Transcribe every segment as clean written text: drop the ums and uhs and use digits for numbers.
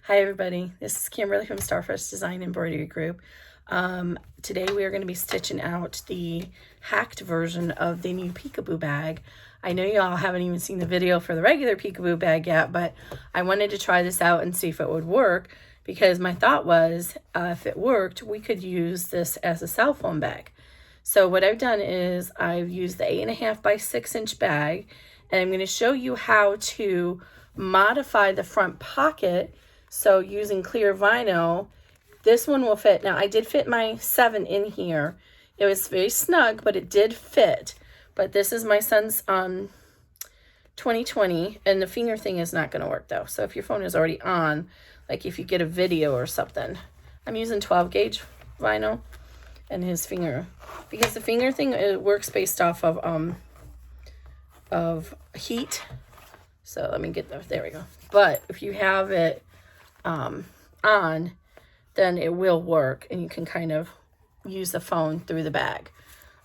Hi everybody, this is Kimberly from Starfish Design Embroidery Group. Today we are going to be stitching out the hacked version of the new PeekABoo bag. I know y'all haven't even seen the video for the regular PeekABoo bag yet, but I wanted to try this out and see if it would work, because my thought was if it worked, we could use this as a cell phone bag. So what I've done is I've used the 8.5 by 6 inch bag, and I'm going to show you how to modify the front pocket. So using clear vinyl, this one will fit. Now I did fit my 7 in here. It was very snug, but it did fit. But this is my son's 2020, and the finger thing is not going to work though. So if your phone is already on, like if you get a video or something, I'm using 12 gauge vinyl and his finger, because the finger thing, it works based off of heat. So let me get there we go. But if you have it on, then it will work, and you can kind of use the phone through the bag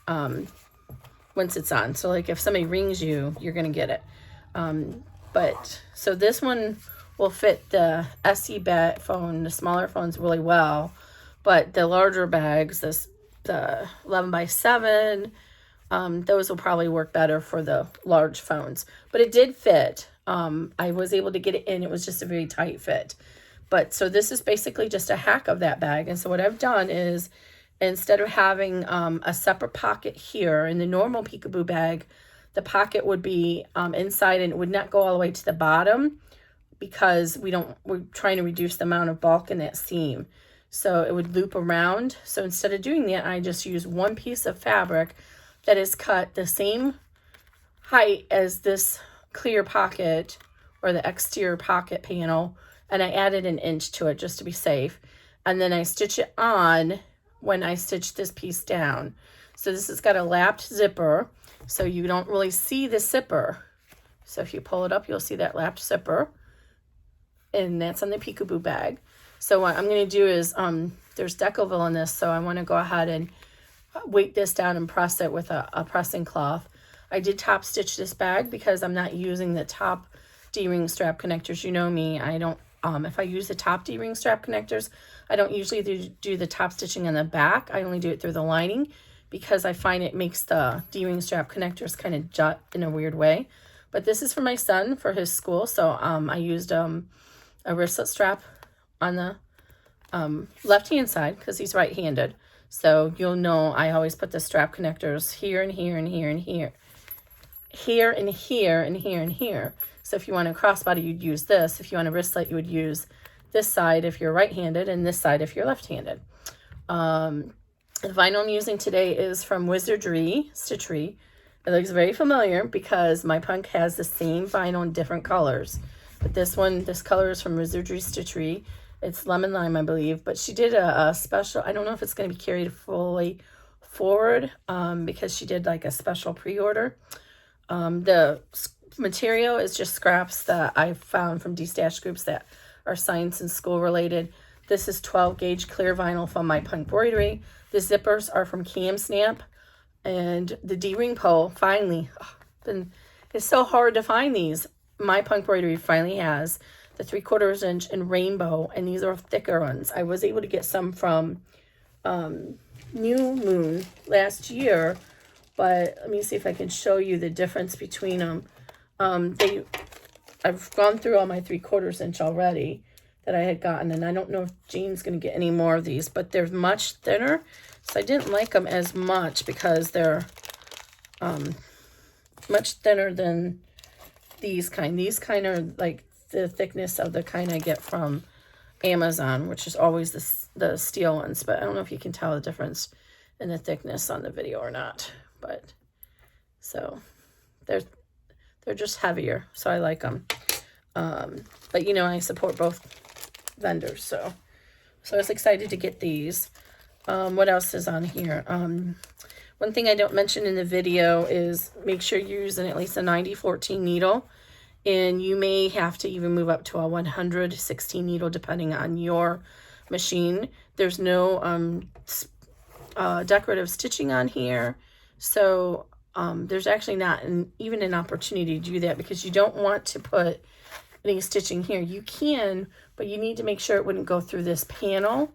once it's on. So like if somebody rings you, you're gonna get it. But so this one will fit the SE bat phone, the smaller phones, really well, but the larger bags, the 11 by 7, those will probably work better for the large phones. But it did fit. I was able to get it in. It was just a very tight fit. But so this is basically just a hack of that bag. And so what I've done is, instead of having a separate pocket here in the normal PeekABoo bag, the pocket would be inside, and it would not go all the way to the bottom, because we're trying to reduce the amount of bulk in that seam. So it would loop around. So instead of doing that, I just use one piece of fabric that is cut the same height as this clear pocket, or the exterior pocket panel, and I added an inch to it just to be safe. And then I stitch it on when I stitch this piece down. So this has got a lapped zipper, so you don't really see the zipper. So if you pull it up, you'll see that lapped zipper, and that's on the PeekABoo bag. So what I'm going to do is, there's Decovil in this, so I want to go ahead and weight this down and press it with a pressing cloth. I did top stitch this bag because I'm not using the top D-ring strap connectors. You know me, I don't, if I use the top D-ring strap connectors, I don't usually do the top stitching on the back. I only do it through the lining, because I find it makes the D-ring strap connectors kind of jut in a weird way. But this is for my son for his school, so I used a wristlet strap on the left-hand side, because he's right-handed. So you'll know I always put the strap connectors here and here and here and here. Here and here and here and here. So if you want a crossbody, you'd use this. If you want a wristlet, you would use this side if you're right-handed, and this side if you're left-handed. The vinyl I'm using today is from Wizardry Stitchery. It looks very familiar because my punk has the same vinyl in different colors. But this color is from Wizardry Stitchery. It's lemon lime, I believe. But she did a special, I don't know if it's going to be carried fully forward, because she did like a special pre-order. The material is just scraps that I found from D-Stash groups that are science and school related. This is 12 gauge clear vinyl from my punk embroidery. The zippers are from Cam Snap, and the D-ring pole, finally, it's so hard to find these. My punk embroidery finally has the 3/4 inch in rainbow, and these are thicker ones. I was able to get some from New Moon last year, but let me see if I can show you the difference between them. I've gone through all my 3/4 inch already that I had gotten, and I don't know if Jane's going to get any more of these, but they're much thinner, so I didn't like them as much because they're much thinner than these kind. These kind are like the thickness of the kind I get from Amazon, which is always the steel ones, but I don't know if you can tell the difference in the thickness on the video or not. But so they're just heavier, so I like them. But you know, I support both vendors, so I was excited to get these. What else is on here? One thing I don't mention in the video is make sure you're using at least a 90-14 needle, and you may have to even move up to a 116 needle depending on your machine. There's no decorative stitching on here, so there's actually not even an opportunity to do that, because you don't want to put any stitching here. You can, but you need to make sure it wouldn't go through this panel.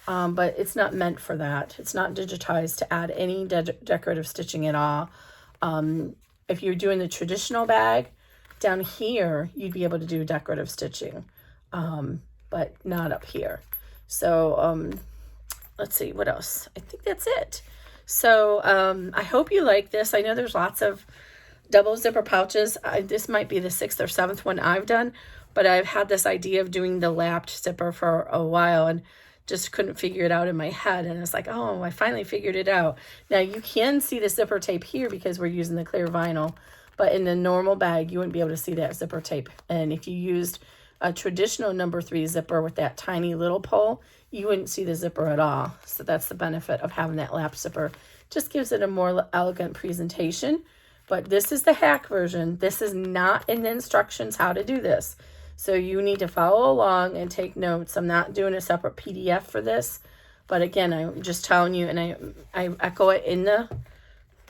But it's not meant for that. It's not digitized to add any decorative stitching at all. If you're doing the traditional bag, down here, you'd be able to do decorative stitching, but not up here. So let's see, what else? I think that's it. So I hope you like this. I know there's lots of double zipper pouches. This might be the 6th or 7th one I've done, but I've had this idea of doing the lapped zipper for a while and just couldn't figure it out in my head. And it's like, oh, I finally figured it out. Now you can see the zipper tape here because we're using the clear vinyl, but in the normal bag, you wouldn't be able to see that zipper tape. And if you used a traditional number 3 zipper with that tiny little pull, you wouldn't see the zipper at all. So that's the benefit of having that lap zipper. Just gives it a more elegant presentation. But this is the hack version. This is not in the instructions how to do this. So you need to follow along and take notes. I'm not doing a separate PDF for this. But again, I'm just telling you, and I echo it in the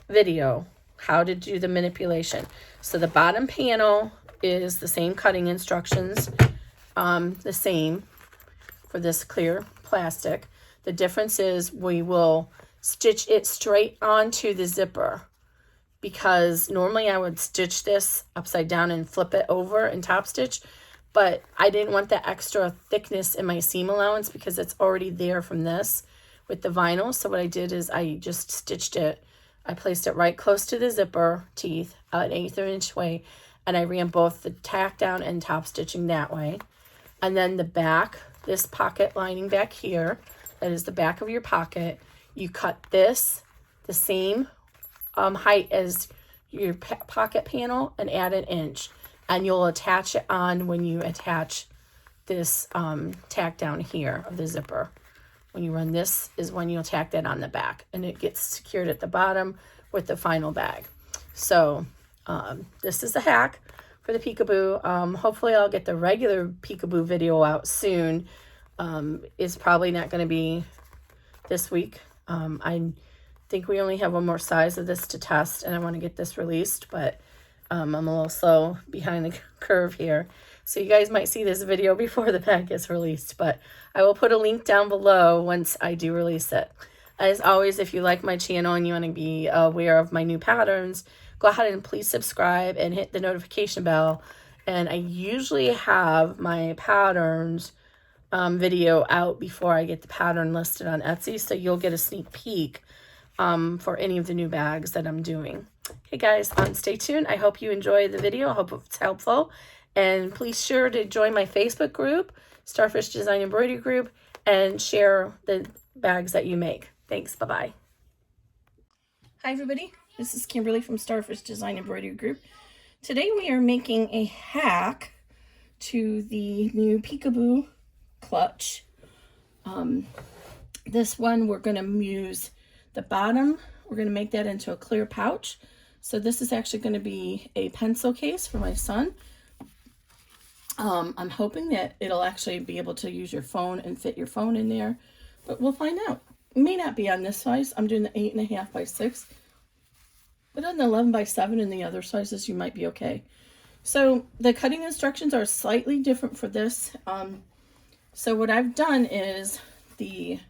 video, how to do the manipulation. So the bottom panel is the same cutting instructions, the same for this clear plastic. The difference is we will stitch it straight onto the zipper, because normally I would stitch this upside down and flip it over and top stitch, but I didn't want that extra thickness in my seam allowance because it's already there from this with the vinyl. So what I did is I just stitched it. I placed it right close to the zipper teeth, an 1/8 inch way, and I ran both the tack down and top stitching that way. And then the back, this pocket lining back here, that is the back of your pocket, you cut this the same height as your pocket panel and add 1 inch, and you'll attach it on when you attach this tack down here of the zipper. When you run this is when you'll tack that on the back, and it gets secured at the bottom with the final bag. So this is the hack for the PeekABoo. Hopefully I'll get the regular PeekABoo video out soon. It's probably not going to be this week. I think we only have one more size of this to test, and I want to get this released, but I'm a little slow behind the curve here. So you guys might see this video before the bag gets released, but I will put a link down below once I do release it. As always, if you like my channel and you want to be aware of my new patterns, go ahead and please subscribe and hit the notification bell. And I usually have my patterns video out before I get the pattern listed on Etsy, so you'll get a sneak peek for any of the new bags that I'm doing. Okay guys, stay tuned. I hope you enjoy the video. I hope it's helpful. And please sure to join my Facebook group, Starfish Design Embroidery Group, and share the bags that you make. Thanks. Bye-bye. Hi everybody. This is Kimberly from Starfish Design Embroidery Group. Today we are making a hack to the new PeekABoo Clutch. This one we're going to use the bottom. We're going to make that into a clear pouch. So this is actually going to be a pencil case for my son. I'm hoping that it'll actually be able to use your phone and fit your phone in there, but we'll find out. It may not be on this size. I'm doing the 8.5 by 6, but on the 11 by 7 and the other sizes you might be okay. So the cutting instructions are slightly different for this. So what I've done is the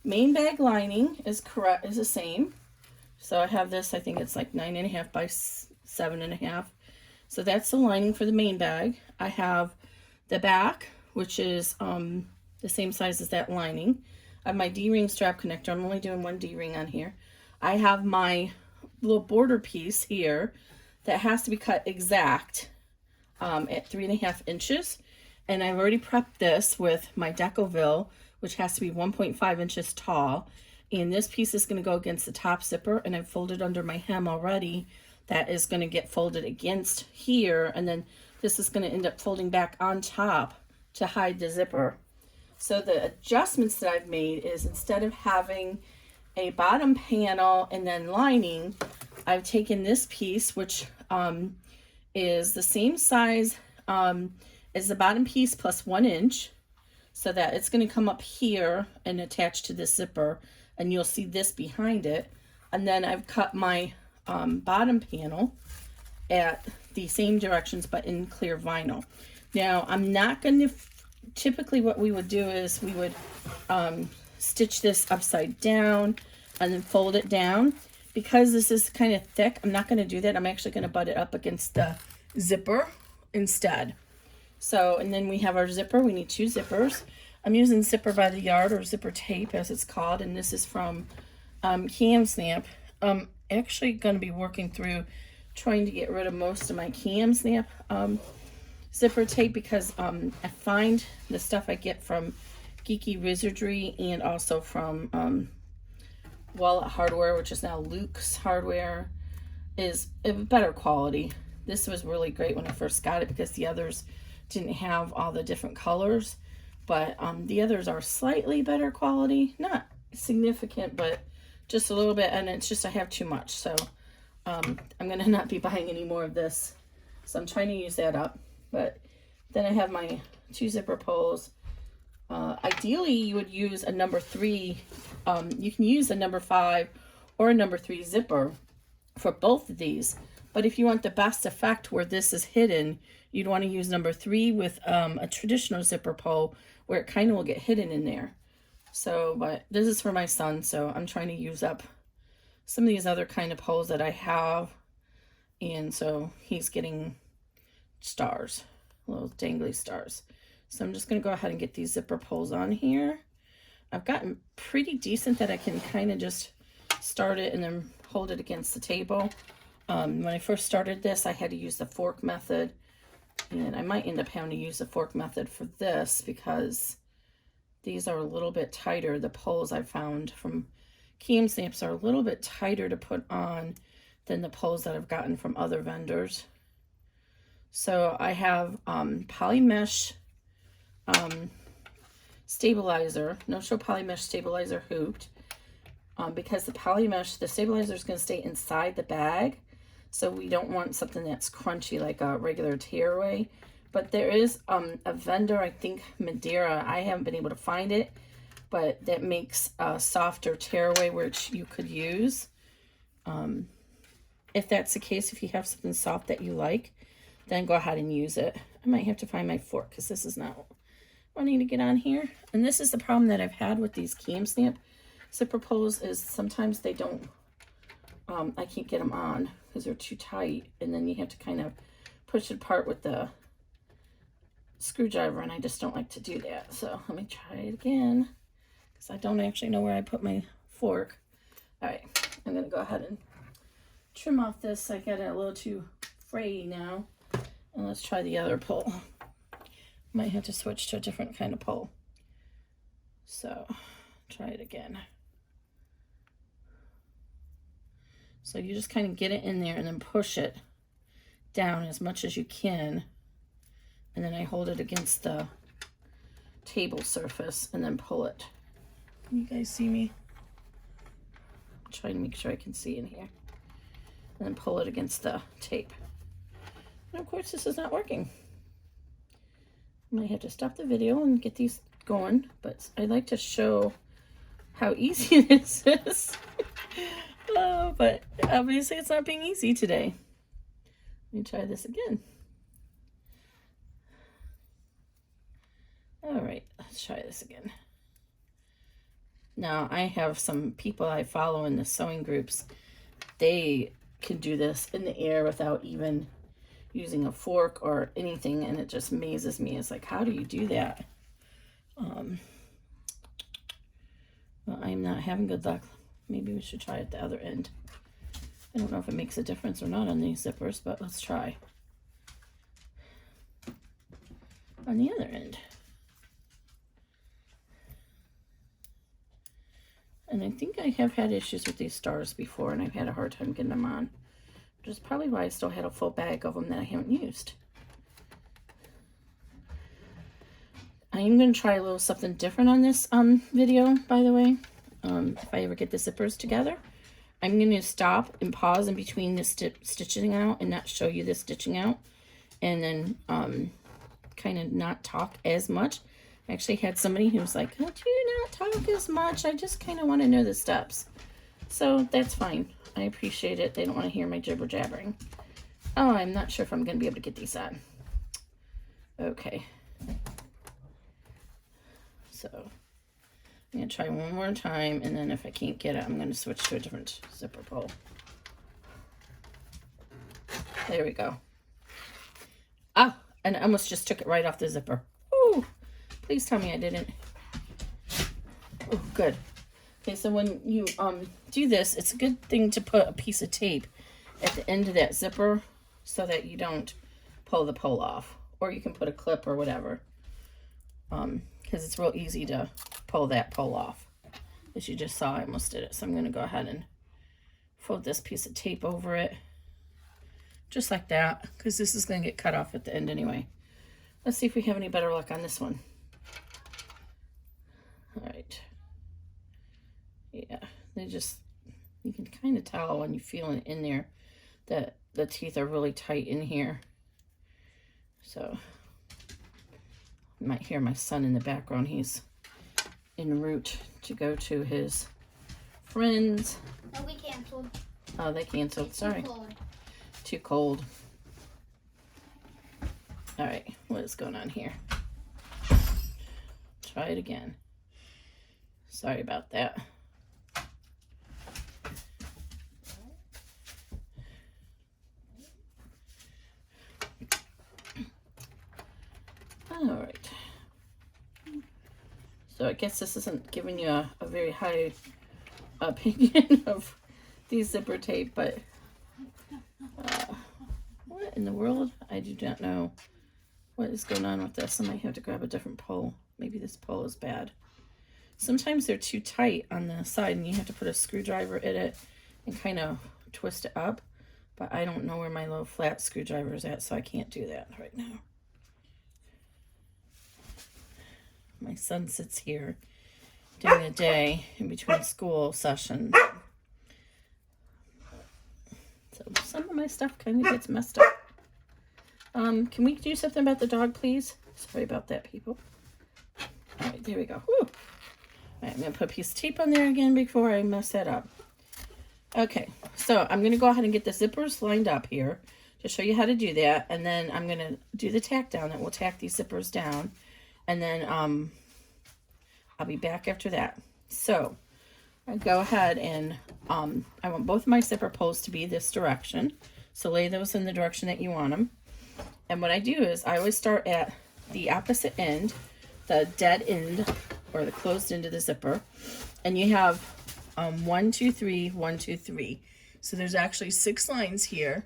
main bag lining is the same. So I have this, I think it's like 9.5 by 7.5. So that's the lining for the main bag. I have the back, which is the same size as that lining. I have my D-ring strap connector. I'm only doing one D-ring on here. I have my little border piece here that has to be cut exact at 3.5 inches. And I've already prepped this with my Decoville, which has to be 1.5 inches tall. And this piece is going to go against the top zipper, and I've folded under my hem already. That is going to get folded against here, and then this is going to end up folding back on top to hide the zipper. So the adjustments that I've made is, instead of having a bottom panel and then lining, I've taken this piece, which is the same size as the bottom piece plus 1 inch, so that it's going to come up here and attach to this zipper, and you'll see this behind it. And then I've cut my bottom panel at the same directions but in clear vinyl. Now, I'm not going to, typically what we would do is we would stitch this upside down and then fold it down. Because this is kind of thick, I'm not going to do that. I'm actually going to butt it up against the zipper instead. So, and then we have our zipper. We need 2 zippers. I'm using Zipper by the Yard, or zipper tape as it's called, and this is from Cam Snap. Actually going to be working through trying to get rid of most of my Cam Snap zipper tape, because I find the stuff I get from Geeky Wizardry and also from Wallet Hardware, which is now Luke's Hardware, is a better quality. This was really great when I first got it because the others didn't have all the different colors, but the others are slightly better quality, not significant, but just a little bit, and it's just I have too much, so I'm gonna not be buying any more of this. So I'm trying to use that up. But then I have my 2 zipper pulls. Ideally, you would use a number 3. You can use a number 5 or a number 3 zipper for both of these. But if you want the best effect where this is hidden, you'd want to use number 3 with a traditional zipper pull where it kind of will get hidden in there. So, but this is for my son, so I'm trying to use up some of these other kind of pulls that I have. And so he's getting stars, little dangly stars. So I'm just going to go ahead and get these zipper pulls on here. I've gotten pretty decent that I can kind of just start it and then hold it against the table. When I first started this, I had to use the fork method, and I might end up having to use the fork method for this because these are a little bit tighter. The pulls I found from Cam Snaps are a little bit tighter to put on than the pulls that I've gotten from other vendors. So I have poly mesh stabilizer, no-show poly mesh stabilizer hooped, because the poly mesh, the stabilizer is going to stay inside the bag, so we don't want something that's crunchy like a regular tearaway. But there is a vendor, I think Madeira, I haven't been able to find it, but that makes a softer tearaway which you could use. If that's the case, if you have something soft that you like, then go ahead and use it. I might have to find my fork because this is not wanting to get on here. And this is the problem that I've had with these Cam Snap zipper pulls, is sometimes they don't, I can't get them on because they're too tight. And then you have to kind of push it apart with the screwdriver, and I just don't like to do that. So let me try it again because I don't actually know where I put my fork. All right, I'm going to go ahead and trim off this. I got it a little too frayy now. And let's try the other pull. Might have to switch to a different kind of pull. So, try it again. So you just kind of get it in there and then push it down as much as you can. And then I hold it against the table surface and then pull it. Can you guys see me? I'm trying to make sure I can see in here. And then pull it against the tape. And of course, this is not working. I might have to stop the video and get these going, but I like to show how easy this is. But obviously it's not being easy today. Let me try this again. All right, let's try this again. Now, I have some people I follow in the sewing groups. They can do this in the air without even using a fork or anything, and it just amazes me. It's like, how do you do that? Well, I'm not having good luck. Maybe we should try at the other end. I don't know if it makes a difference or not on these zippers, but let's try on the other end. And I think I have had issues with these stars before, and I've had a hard time getting them on. Which is probably why I still had a full bag of them that I haven't used. I am going to try a little something different on this video, by the way. If I ever get the zippers together, I'm going to stop and pause in between the stitching out and not show you the stitching out. And then kind of not talk as much. I actually had somebody who was like, oh, do you not talk as much? I just kind of want to know the steps. So that's fine. I appreciate it. They don't want to hear my jibber jabbering. Oh, I'm not sure if I'm going to be able to get these on. Okay. So I'm going to try one more time, and then if I can't get it, I'm going to switch to a different zipper pull. There we go. Ah, and I almost just took it right off the zipper. Ooh, please tell me I didn't. Oh, good. Okay, so when you do this, it's a good thing to put a piece of tape at the end of that zipper so that you don't pull the pole off. Or you can put a clip or whatever. Because it's real easy to pull that pole off. As you just saw, I almost did it. So I'm going to go ahead and fold this piece of tape over it. Just like that, because this is going to get cut off at the end anyway. Let's see if we have any better luck on this one. All right. Yeah, they just, you can kind of tell when you feel it in there that the teeth are really tight in here. So, you might hear my son in the background. He's en route to go to his friends. No, we canceled. Oh, they canceled. It's sorry. Too cold. Too cold. All right, what is going on here? Try it again. Sorry about that. All right. So I guess this isn't giving you a very high opinion of these zipper tape, but what in the world? I do not know what is going on with this. I might have to grab a different pole. Maybe this pole is bad. Sometimes they're too tight on the side and you have to put a screwdriver in it and kind of twist it up. But I don't know where my little flat screwdriver is at, so I can't do that right now. My son sits here during the day in between school sessions. So some of my stuff kind of gets messed up. Can we do something about the dog, please? Sorry about that, people. All right, there we go. Whew. All right, I'm going to put a piece of tape on there again before I mess that up. Okay, so I'm going to go ahead and get the zippers lined up here to show you how to do that. And then I'm going to do the tack down. That will tack these zippers down. And then I'll be back after that. So I go ahead and I want both of my zipper pulls to be this direction. So lay those in the direction that you want them. And what I do is I always start at the opposite end, the dead end or the closed end of the zipper. And you have 1, 2, 3, 1, 2, 3. So there's actually 6 lines here.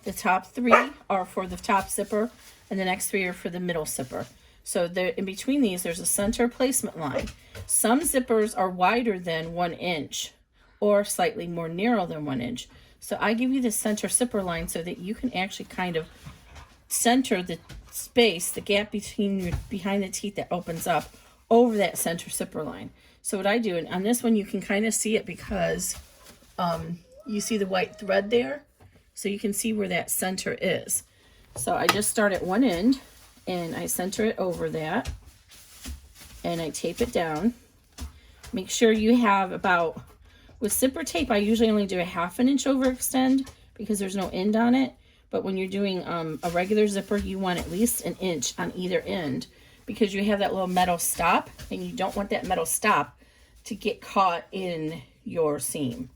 The top 3 are for the top zipper and the next 3 are for the middle zipper. So there, in between these, there's a center placement line. Some zippers are wider than 1 inch or slightly more narrow than 1 inch. So I give you the center zipper line so that you can actually kind of center the space, the gap between behind the teeth that opens up over that center zipper line. So what I do, and on this one you can kind of see it because you see the white thread there. So you can see where that center is. So I just start at one end and I center it over that and I tape it down. Make sure you have about, with zipper tape I usually only do a 1/2 inch overextend because there's no end on it. But when you're doing a regular zipper, you want at least 1 inch on either end because you have that little metal stop and you don't want that metal stop to get caught in your seam.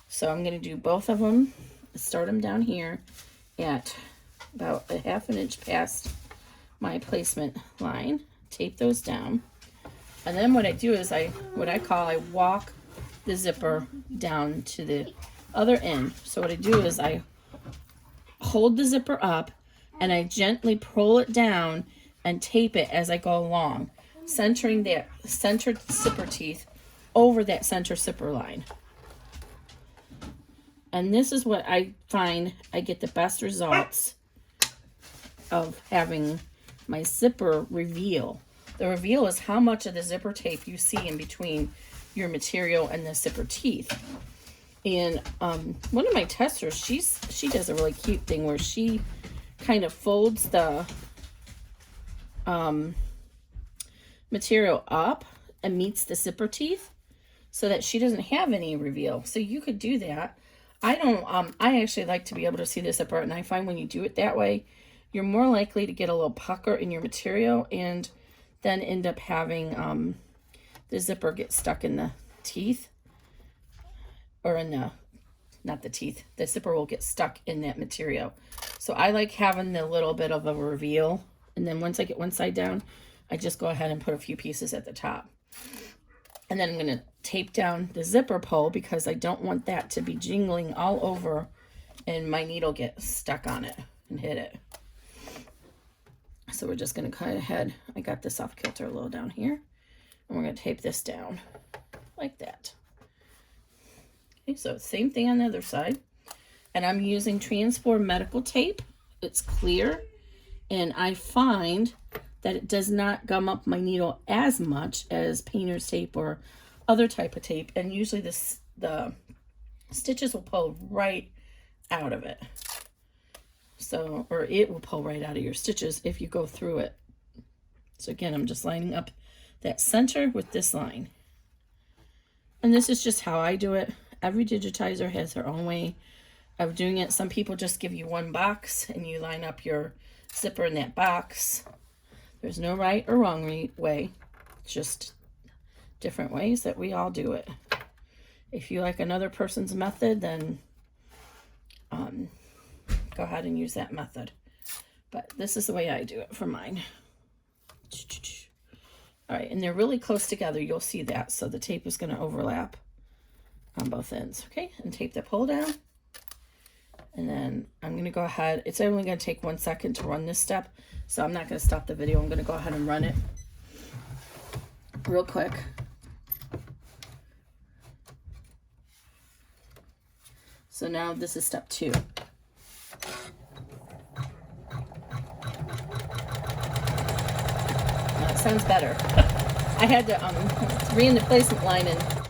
So I'm going to do both of them. Start them down here at about a 1/2 inch past my placement line. Tape those down. And then what I do is I walk the zipper down to the other end. So what I do is I hold the zipper up and I gently pull it down and tape it as I go along, centering that centered zipper teeth over that center zipper line. And this is what I find I get the best results of having my zipper reveal. The reveal is how much of the zipper tape you see in between your material and the zipper teeth. And one of my testers, she does a really cute thing where she kind of folds the material up and meets the zipper teeth so that she doesn't have any reveal. So you could do that. I don't, I actually like to be able to see the zipper, and I find when you do it that way, you're more likely to get a little pucker in your material and then end up having the zipper get stuck in the teeth, or in the, not the teeth, the zipper will get stuck in that material. So I like having the little bit of a reveal, and then once I get one side down, I just go ahead and put a few pieces at the top. And then I'm going to tape down the zipper pull because I don't want that to be jingling all over and my needle get stuck on it and hit it. So we're just going to go ahead, I got this off kilter a little down here, and we're going to tape this down like that. Okay, so same thing on the other side. And I'm using Transform medical tape. It's clear, and I find that it does not gum up my needle as much as painter's tape or other type of tape. And usually the stitches will pull right out of it. So, or it will pull right out of your stitches if you go through it. So again, I'm just lining up that center with this line. And this is just how I do it. Every digitizer has their own way of doing it. Some people just give you one box and you line up your zipper in that box. There's no right or wrong way. It's just different ways that we all do it. If you like another person's method, then go ahead and use that method. But this is the way I do it for mine. All right, and they're really close together. You'll see that. So the tape is going to overlap on both ends. Okay, and tape the pull down. And then I'm going to go ahead. It's only going to take 1 second to run this step, so I'm not going to stop the video. I'm going to go ahead and run it real quick. So now this is step 2. Now it sounds better. I had to read the placement line, and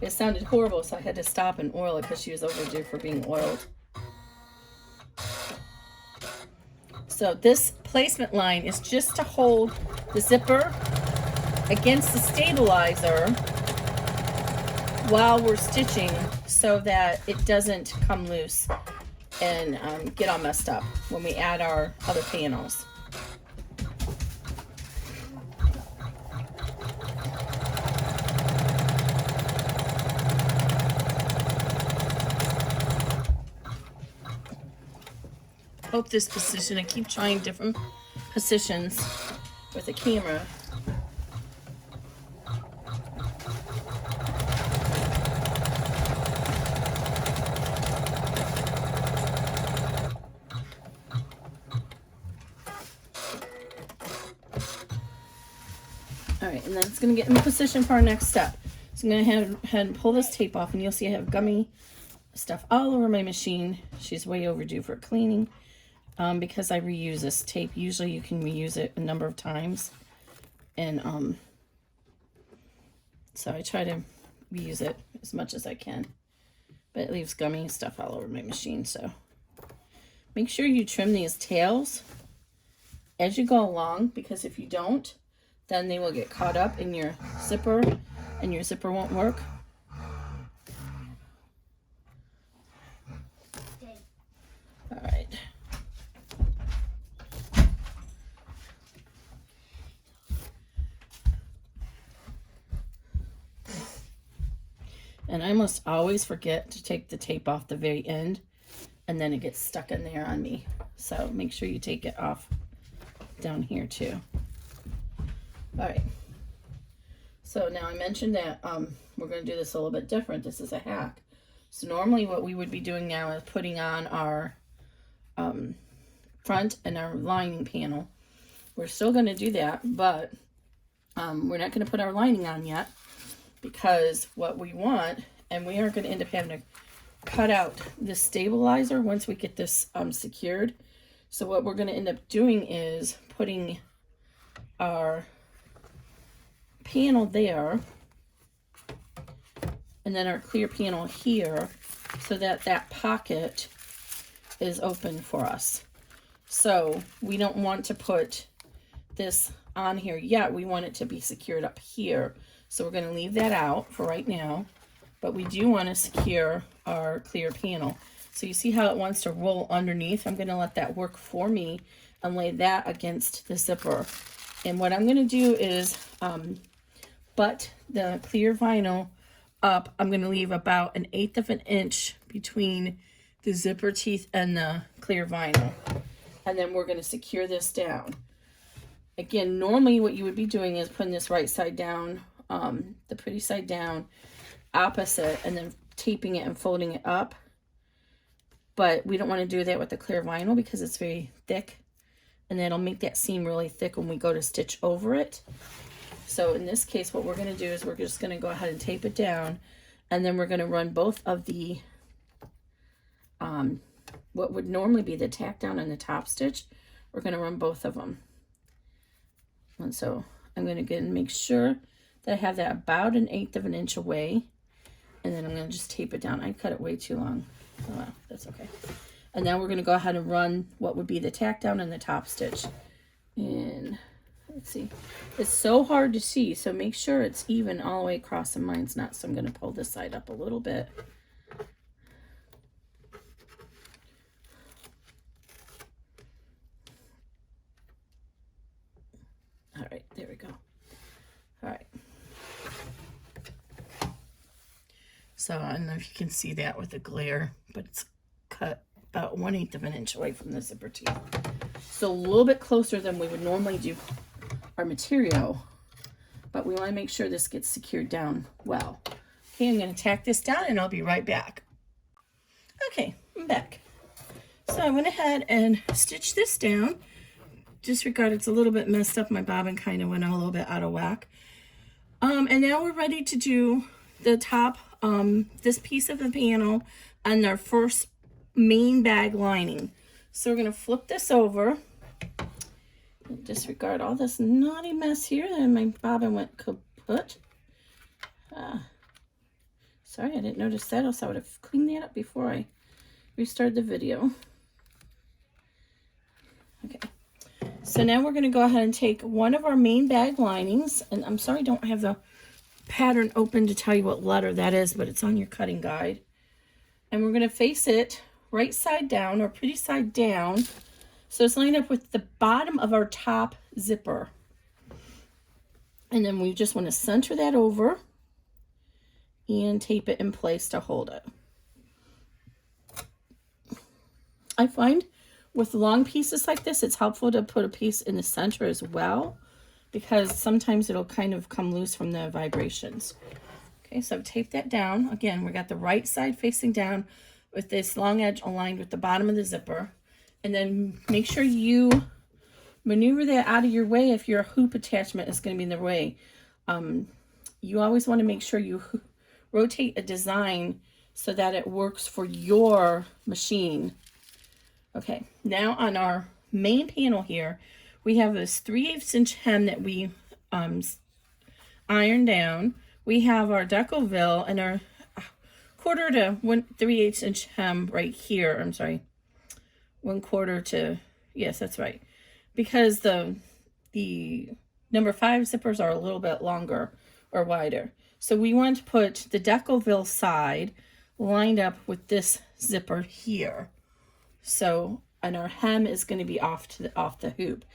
it sounded horrible, so I had to stop and oil it because she was overdue for being oiled. So this placement line is just to hold the zipper against the stabilizer while we're stitching so that it doesn't come loose and get all messed up when we add our other panels. Hope this position, I keep trying different positions with the camera. All right, and then it's going to get in position for our next step. So I'm going to head and pull this tape off, and you'll see I have gummy stuff all over my machine. She's way overdue for cleaning. Because I reuse this tape. Usually you can reuse it a number of times. And so I try to reuse it as much as I can. But it leaves gummy stuff all over my machine. So make sure you trim these tails as you go along, because if you don't, then they will get caught up in your zipper and your zipper won't work. All right. And I must always forget to take the tape off the very end, and then it gets stuck in there on me. So make sure you take it off down here too. All right. So now I mentioned that we're going to do this a little bit different. This is a hack. So normally what we would be doing now is putting on our front and our lining panel. We're still going to do that, but we're not going to put our lining on yet. Because what we want, and we are going to end up having to cut out this stabilizer once we get this secured. So what we're going to end up doing is putting our panel there, and then our clear panel here, so that that pocket is open for us. So we don't want to put this on here yet. We want it to be secured up here. So we're going to leave that out for right now, but we do want to secure our clear panel. So you see how it wants to roll underneath? I'm going to let that work for me and lay that against the zipper. And what I'm going to do is butt the clear vinyl up. I'm going to leave about 1/8 of an inch between the zipper teeth and the clear vinyl. And then we're going to secure this down. Again, normally what you would be doing is putting this right side down, the pretty side down, opposite, and then taping it and folding it up. But we don't want to do that with the clear vinyl because it's very thick, and that'll make that seam really thick when we go to stitch over it. So in this case, what we're going to do is we're just going to go ahead and tape it down, and then we're going to run both of the what would normally be the tack down and the top stitch. We're going to run both of them. And so I'm going to get and make sure that I have that about 1/8 of an inch away. And then I'm going to just tape it down. I cut it way too long. Oh, well, that's okay. And now we're going to go ahead and run what would be the tack down and the top stitch. And let's see. It's so hard to see, so make sure it's even all the way across, and mine's not. So I'm going to pull this side up a little bit. All right, there we go. All right. So I don't know if you can see that with the glare, but it's cut about 1/8 of an inch away from the zipper teeth. So a little bit closer than we would normally do our material, but we want to make sure this gets secured down well. Okay, I'm going to tack this down and I'll be right back. Okay, I'm back. So I went ahead and stitched this down. Disregard, it's a little bit messed up. My bobbin kind of went a little bit out of whack. And now we're ready to do the top, this piece of the panel and our first main bag lining. So we're going to flip this over. Disregard all this naughty mess here, and my bobbin went kaput. Sorry, I didn't notice that, else I would have cleaned that up before I restarted the video. Okay. So now we're going to go ahead and take one of our main bag linings, and I'm sorry I don't have the pattern open to tell you what letter that is, but it's on your cutting guide. And we're going to face it right side down, or pretty side down, so it's lined up with the bottom of our top zipper. And then we just want to center that over and tape it in place to hold it. I find with long pieces like this, it's helpful to put a piece in the center as well, because sometimes it'll kind of come loose from the vibrations. Okay, so I've taped that down. Again, we got the right side facing down with this long edge aligned with the bottom of the zipper. And then make sure you maneuver that out of your way if your hoop attachment is going to be in the way. You always want to make sure you rotate a design so that it works for your machine. Okay, now on our main panel here, we have this 3/8 inch hem that we ironed down. We have our Decoville and our 1/4 to 3/8 inch hem right here. I'm sorry, 1/4 to, yes, that's right. Because the number 5 zippers are a little bit longer or wider. So we want to put the Decoville side lined up with this zipper here. So, and our hem is going to be off the hoop.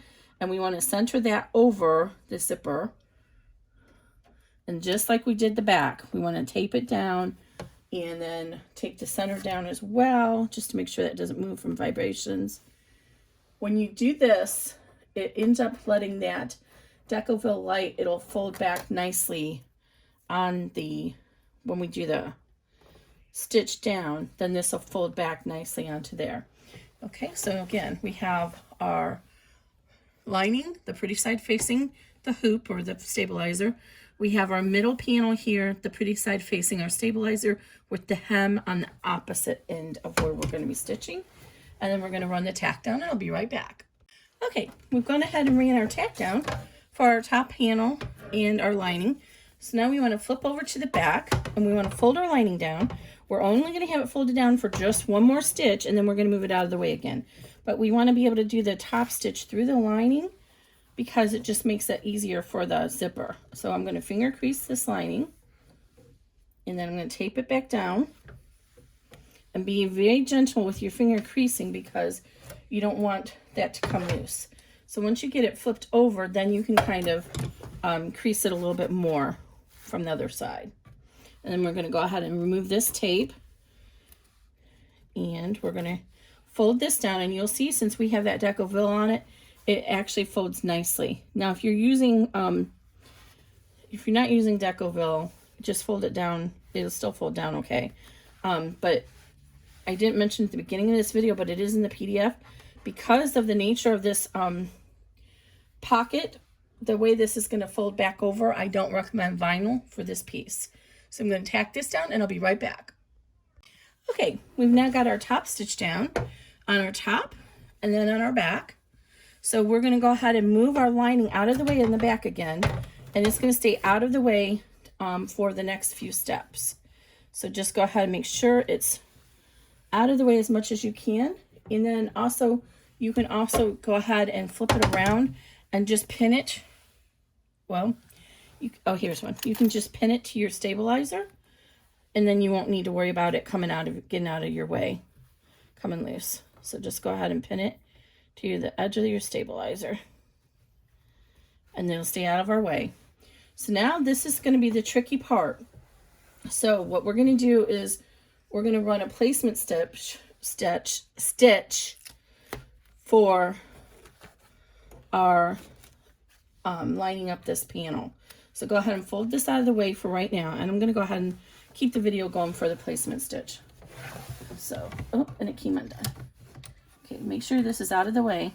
And we want to center that over the zipper. And just like we did the back, we want to tape it down and then take the center down as well, just to make sure that it doesn't move from vibrations. When you do this, it ends up letting that Decoville light, it'll fold back nicely on the, when we do the stitch down, then this will fold back nicely onto there. Okay, so again, we have our lining, the pretty side facing the hoop or the stabilizer. We have our middle panel here, the pretty side facing our stabilizer with the hem on the opposite end of where we're going to be stitching. And then we're going to run the tack down, and I'll be right back. Okay, we've gone ahead and ran our tack down for our top panel and our lining. So now we want to flip over to the back, and we want to fold our lining down. We're only going to have it folded down for just one more stitch, and then we're going to move it out of the way again. But we want to be able to do the top stitch through the lining because it just makes it easier for the zipper. So I'm going to finger crease this lining, and then I'm going to tape it back down. And be very gentle with your finger creasing because You don't want that to come loose. So once you get it flipped over, then you can kind of crease it a little bit more from the other side. And then we're going to go ahead and remove this tape. And we're going to fold this down. And you'll see, since we have that Decoville on it, it actually folds nicely. Now, if you're using, if you're not using Decoville, just fold it down. It'll still fold down okay. But I didn't mention at the beginning of this video, but it is in the PDF. Because of the nature of this pocket, the way this is going to fold back over, I don't recommend vinyl for this piece. So I'm going to tack this down and I'll be right back. Okay, we've now got our top stitch down on our top and then on our back. So we're going to go ahead and move our lining out of the way in the back again, and it's going to stay out of the way for the next few steps. So just go ahead and make sure it's out of the way as much as you can. And then also, you can also go ahead and flip it around and just pin it. Well, oh, here's one. You can just pin it to your stabilizer, and then you won't need to worry about it getting out of your way, coming loose. So just go ahead and pin it to the edge of your stabilizer, and then it'll stay out of our way. So now this is going to be the tricky part. So what we're going to do is we're going to run a placement stitch for our lining up this panel. So go ahead and fold this out of the way for right now, and I'm going to go ahead and keep the video going for the placement stitch. So, oh, and it came undone. Okay, make sure this is out of the way,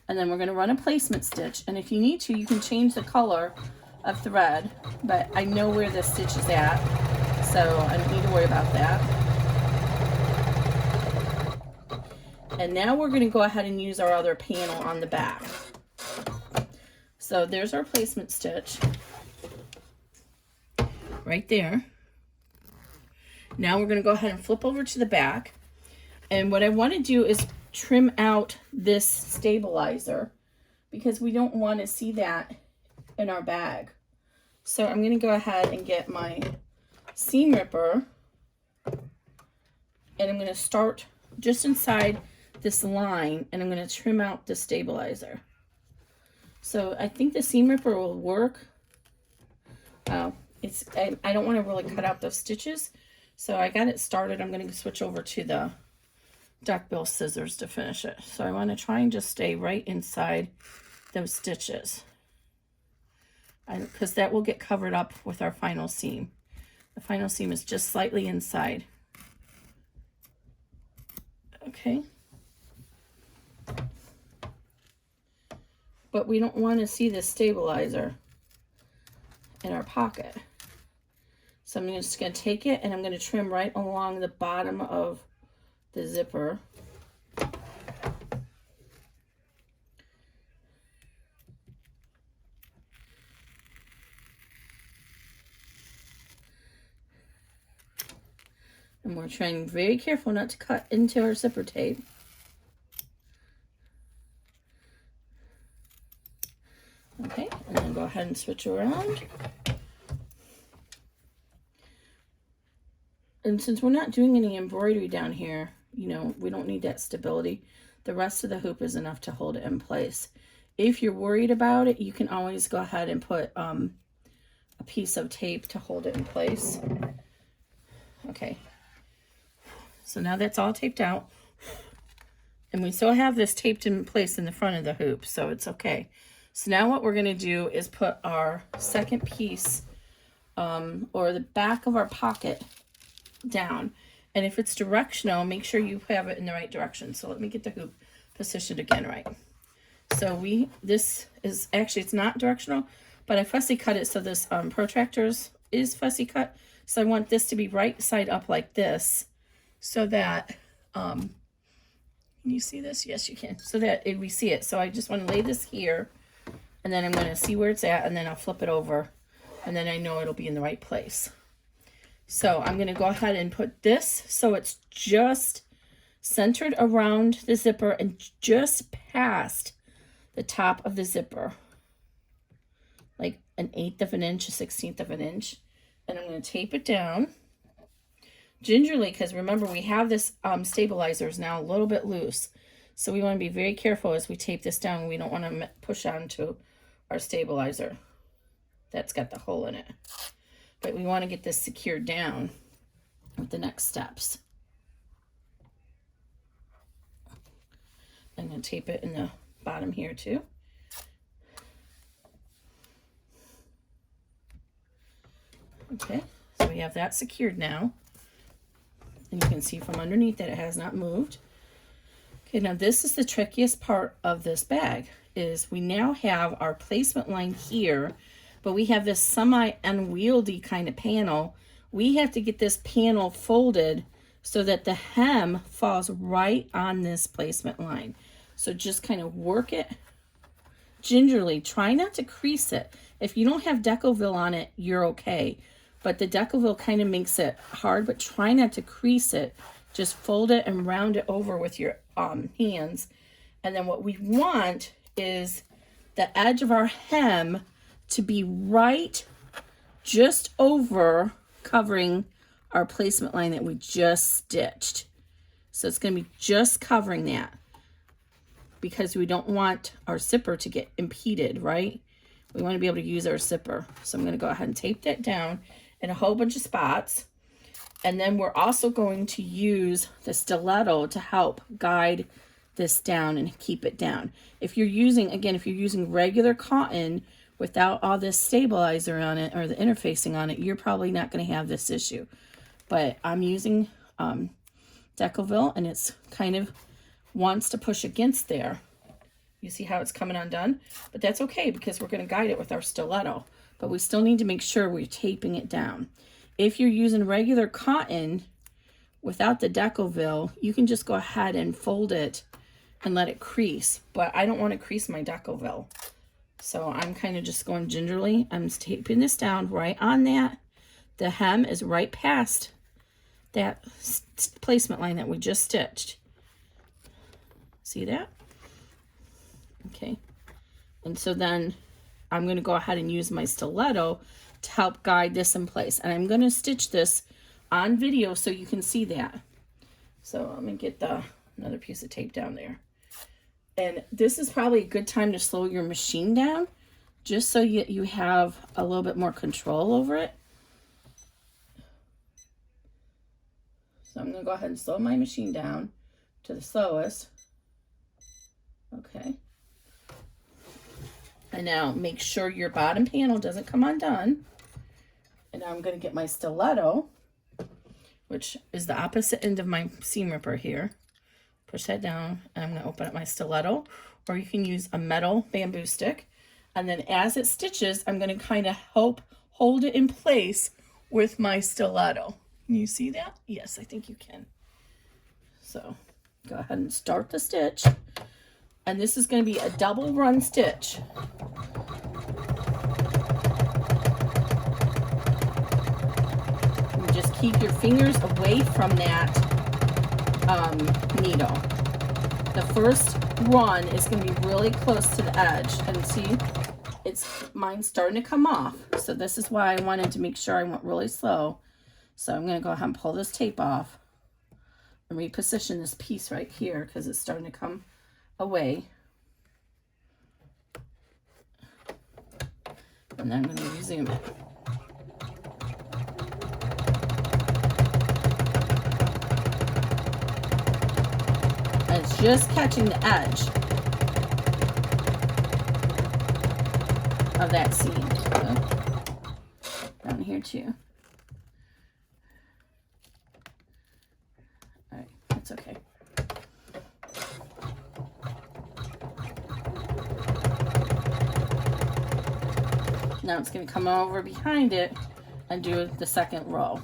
and then we're going to run a placement stitch. And if you need to, you can change the color of thread, but I know where this stitch is at, so I don't need to worry about that. And now we're going to go ahead and use our other panel on the back. So there's our placement stitch right there. Now we're going to go ahead and flip over to the back. And what I want to do is trim out this stabilizer, because we don't want to see that in our bag. So I'm going to go ahead and get my seam ripper, and I'm going to start just inside this line, and I'm going to trim out the stabilizer. So I think the seam ripper will work. I don't want to really cut out those stitches, so I got it started. I'm going to switch over to the duckbill scissors to finish it. So I want to try and just stay right inside those stitches, because that will get covered up with our final seam. The final seam is just slightly inside. Okay. But we don't want to see this stabilizer in our pocket. So I'm just going to take it and I'm going to trim right along the bottom of the zipper. And we're trying very careful not to cut into our zipper tape. Okay, and then go ahead and switch around. And since we're not doing any embroidery down here, you know, we don't need that stability. The rest of the hoop is enough to hold it in place. If you're worried about it, you can always go ahead and put a piece of tape to hold it in place. Okay, so now that's all taped out. And we still have this taped in place in the front of the hoop, so it's okay. So now what we're going to do is put our second piece, or the back of our pocket, down. And if it's directional, make sure you have it in the right direction. So let me get the hoop positioned again right. So this is actually, it's not directional, but I fussy cut it so this protractors is fussy cut. So I want this to be right side up like this, so that, can you see this? Yes, you can. So that we see it. So I just want to lay this here, and then I'm going to see where it's at, and then I'll flip it over, and then I know it'll be in the right place. So I'm going to go ahead and put this so it's just centered around the zipper and just past the top of the zipper, like 1/8 of an inch, 1/16 of an inch. And I'm going to tape it down gingerly, because remember, we have this stabilizer is now a little bit loose. So we want to be very careful as we tape this down. We don't want to push onto our stabilizer that's got the hole in it. But we want to get this secured down with the next steps. I'm going to tape it in the bottom here too. Okay, so we have that secured now. And you can see from underneath that it has not moved. Okay, now this is the trickiest part of this bag, is we now have our placement line here, but we have this semi-unwieldy kind of panel. We have to get this panel folded so that the hem falls right on this placement line. So just kind of work it gingerly. Try not to crease it. If you don't have Decovil on it, you're okay. But the Decovil kind of makes it hard, but try not to crease it. Just fold it and round it over with your hands. And then what we want is the edge of our hem to be right just over covering our placement line that we just stitched. So it's going to be just covering that, because we don't want our zipper to get impeded, right? We want to be able to use our zipper. So I'm going to go ahead and tape that down in a whole bunch of spots. And then we're also going to use the stiletto to help guide this down and keep it down. If you're using, again, if you're using regular cotton without all this stabilizer on it or the interfacing on it, you're probably not going to have this issue. But I'm using Decovil, and it's kind of wants to push against there. You see how it's coming undone? But that's okay, because we're going to guide it with our stiletto. But we still need to make sure we're taping it down. If you're using regular cotton without the Decovil, you can just go ahead and fold it and let it crease. But I don't want to crease my Decovil. So I'm kind of just going gingerly. I'm taping this down right on that. The hem is right past that placement line that we just stitched. See that? Okay. And so then I'm going to go ahead and use my stiletto to help guide this in place. And I'm going to stitch this on video so you can see that. So I'm going to get another piece of tape down there. And this is probably a good time to slow your machine down, just so you have a little bit more control over it. So I'm going to go ahead and slow my machine down to the slowest. Okay. And now make sure your bottom panel doesn't come undone. And now I'm going to get my stiletto, which is the opposite end of my seam ripper here. Push that down, and I'm going to open up my stiletto, or you can use a metal bamboo stick. And then as it stitches, I'm going to kind of help hold it in place with my stiletto. Can you see that? Yes, I think you can. So go ahead and start the stitch. And this is going to be a double run stitch. And just keep your fingers away from that needle. The first run is going to be really close to the edge, and see, mine's starting to come off. So this is why I wanted to make sure I went really slow. So I'm going to go ahead and pull this tape off and reposition this piece right here, because it's starting to come away. And then I'm going to resume it. And it's just catching the edge of that seam. So, down here too. All right, that's okay. Now it's going to come over behind it and do the second row.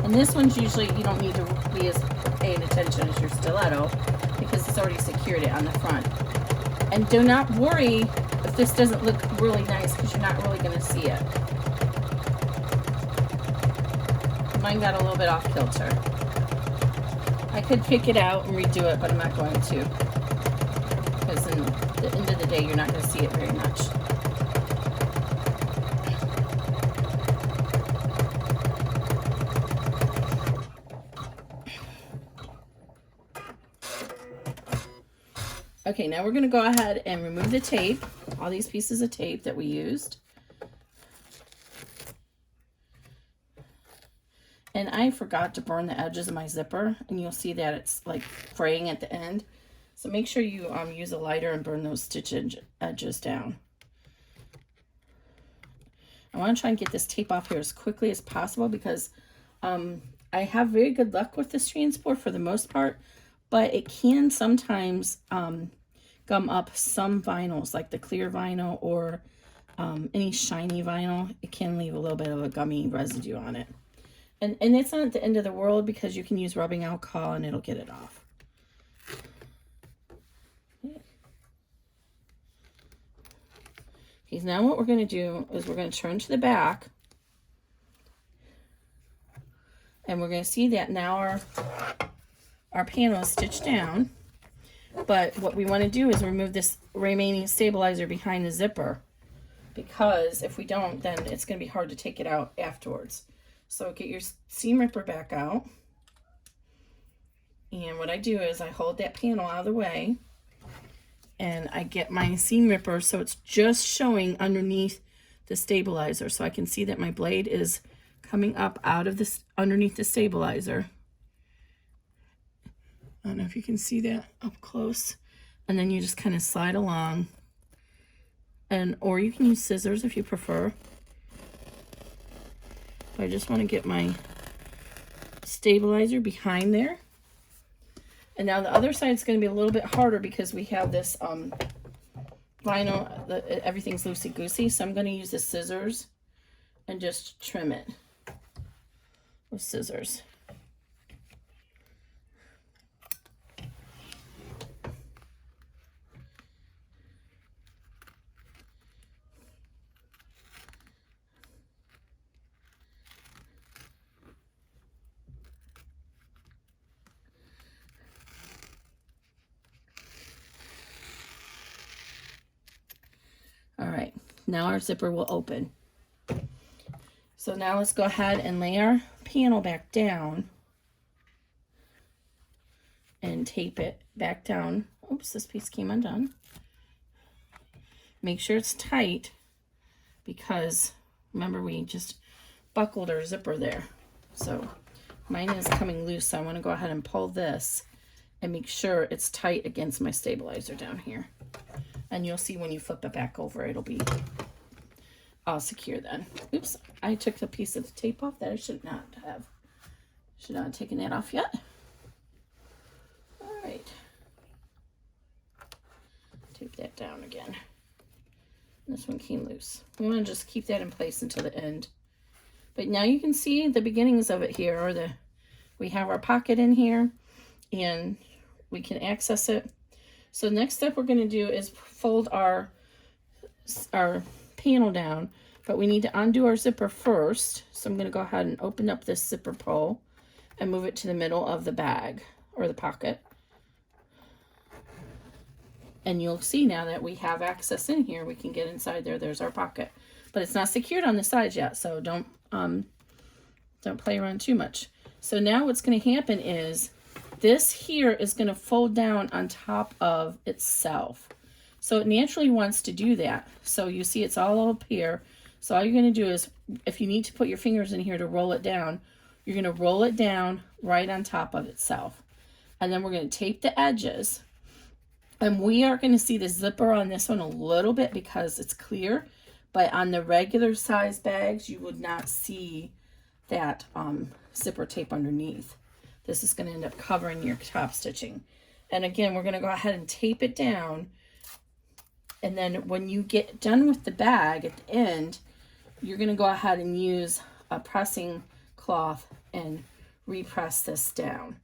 And this one's usually, you don't need to be as paying attention as your stiletto, because it's already secured it on the front. And do not worry if this doesn't look really nice, because you're not really going to see it. Mine got a little bit off kilter. I could pick it out and redo it, but I'm not going to, because in the end of the day, you're not going to see it very much. Okay, now we're going to go ahead and remove the tape, all these pieces of tape that we used. And I forgot to burn the edges of my zipper, and you'll see that it's like fraying at the end. So make sure you use a lighter and burn those stitch edges down. I want to try and get this tape off here as quickly as possible because I have very good luck with this transport for the most part, but it can sometimes gum up some vinyls, like the clear vinyl or any shiny vinyl. It can leave a little bit of a gummy residue on it. And it's not the end of the world because you can use rubbing alcohol and it'll get it off. Okay, now what we're going to do is we're going to turn to the back. And we're going to see that now our panel is stitched down. But what we want to do is remove this remaining stabilizer behind the zipper. Because if we don't, then it's going to be hard to take it out afterwards. So get your seam ripper back out. And what I do is I hold that panel out of the way. And I get my seam ripper so it's just showing underneath the stabilizer. So I can see that my blade is coming up out of this underneath the stabilizer. I don't know if you can see that up close. And then you just kind of slide along. Or you can use scissors if you prefer. I just want to get my stabilizer behind there. And now the other side is going to be a little bit harder because we have this vinyl, everything's loosey-goosey. So I'm going to use the scissors and just trim it with scissors. All right, now our zipper will open. So now let's go ahead and lay our panel back down and tape it back down. Oops, this piece came undone. Make sure it's tight because remember we just buckled our zipper there. So mine is coming loose, so I want to go ahead and pull this and make sure it's tight against my stabilizer down here. And you'll see when you flip it back over, it'll be all secure then. Oops, I took the piece of the tape off that I should not have. Should not have taken that off yet. All right. Tape that down again. This one came loose. We want to just keep that in place until the end. But now you can see the beginnings of it here, or we have our pocket in here, and we can access it. So next step we're going to do is fold our panel down, but we need to undo our zipper first. So I'm going to go ahead and open up this zipper pull and move it to the middle of the bag or the pocket. And you'll see now that we have access in here. We can get inside there. There's our pocket, but it's not secured on the sides yet. So don't play around too much. So now what's going to happen is this here is going to fold down on top of itself. So it naturally wants to do that. So you see it's all up here. So all you're going to do is, if you need to put your fingers in here to roll it down, you're going to roll it down right on top of itself. And then we're going to tape the edges. And we are going to see the zipper on this one a little bit because it's clear. But on the regular size bags, you would not see that zipper tape underneath. This is going to end up covering your top stitching. And again, we're going to go ahead and tape it down. And then when you get done with the bag at the end, you're going to go ahead and use a pressing cloth and repress this down.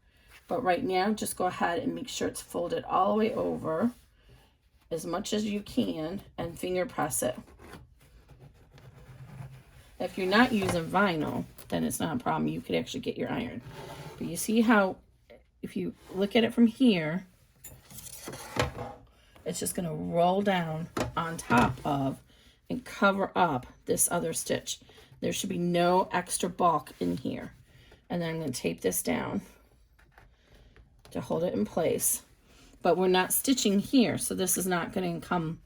But right now, just go ahead and make sure it's folded all the way over as much as you can and finger press it. If you're not using vinyl, then it's not a problem. You could actually get your iron. But you see how, if you look at it from here, it's just going to roll down on top of and cover up this other stitch. There should be no extra bulk in here. And then I'm going to tape this down to hold it in place. but we're not stitching here. So this is not going to come,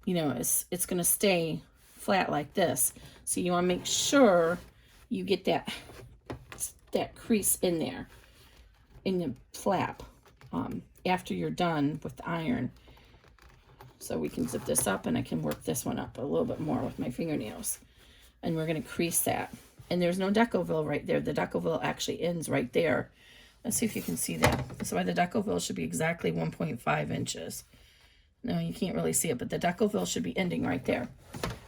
you know, it's going to stay flat like this. So you want to make sure you get that crease in there, in the flap, after you're done with the iron. So we can zip this up, and I can work this one up a little bit more with my fingernails. And we're going to crease that. And there's no decoville right there. The decoville actually ends right there. Let's see if you can see that. So the decoville should be exactly 1.5 inches. No, you can't really see it, but the decoville should be ending right there.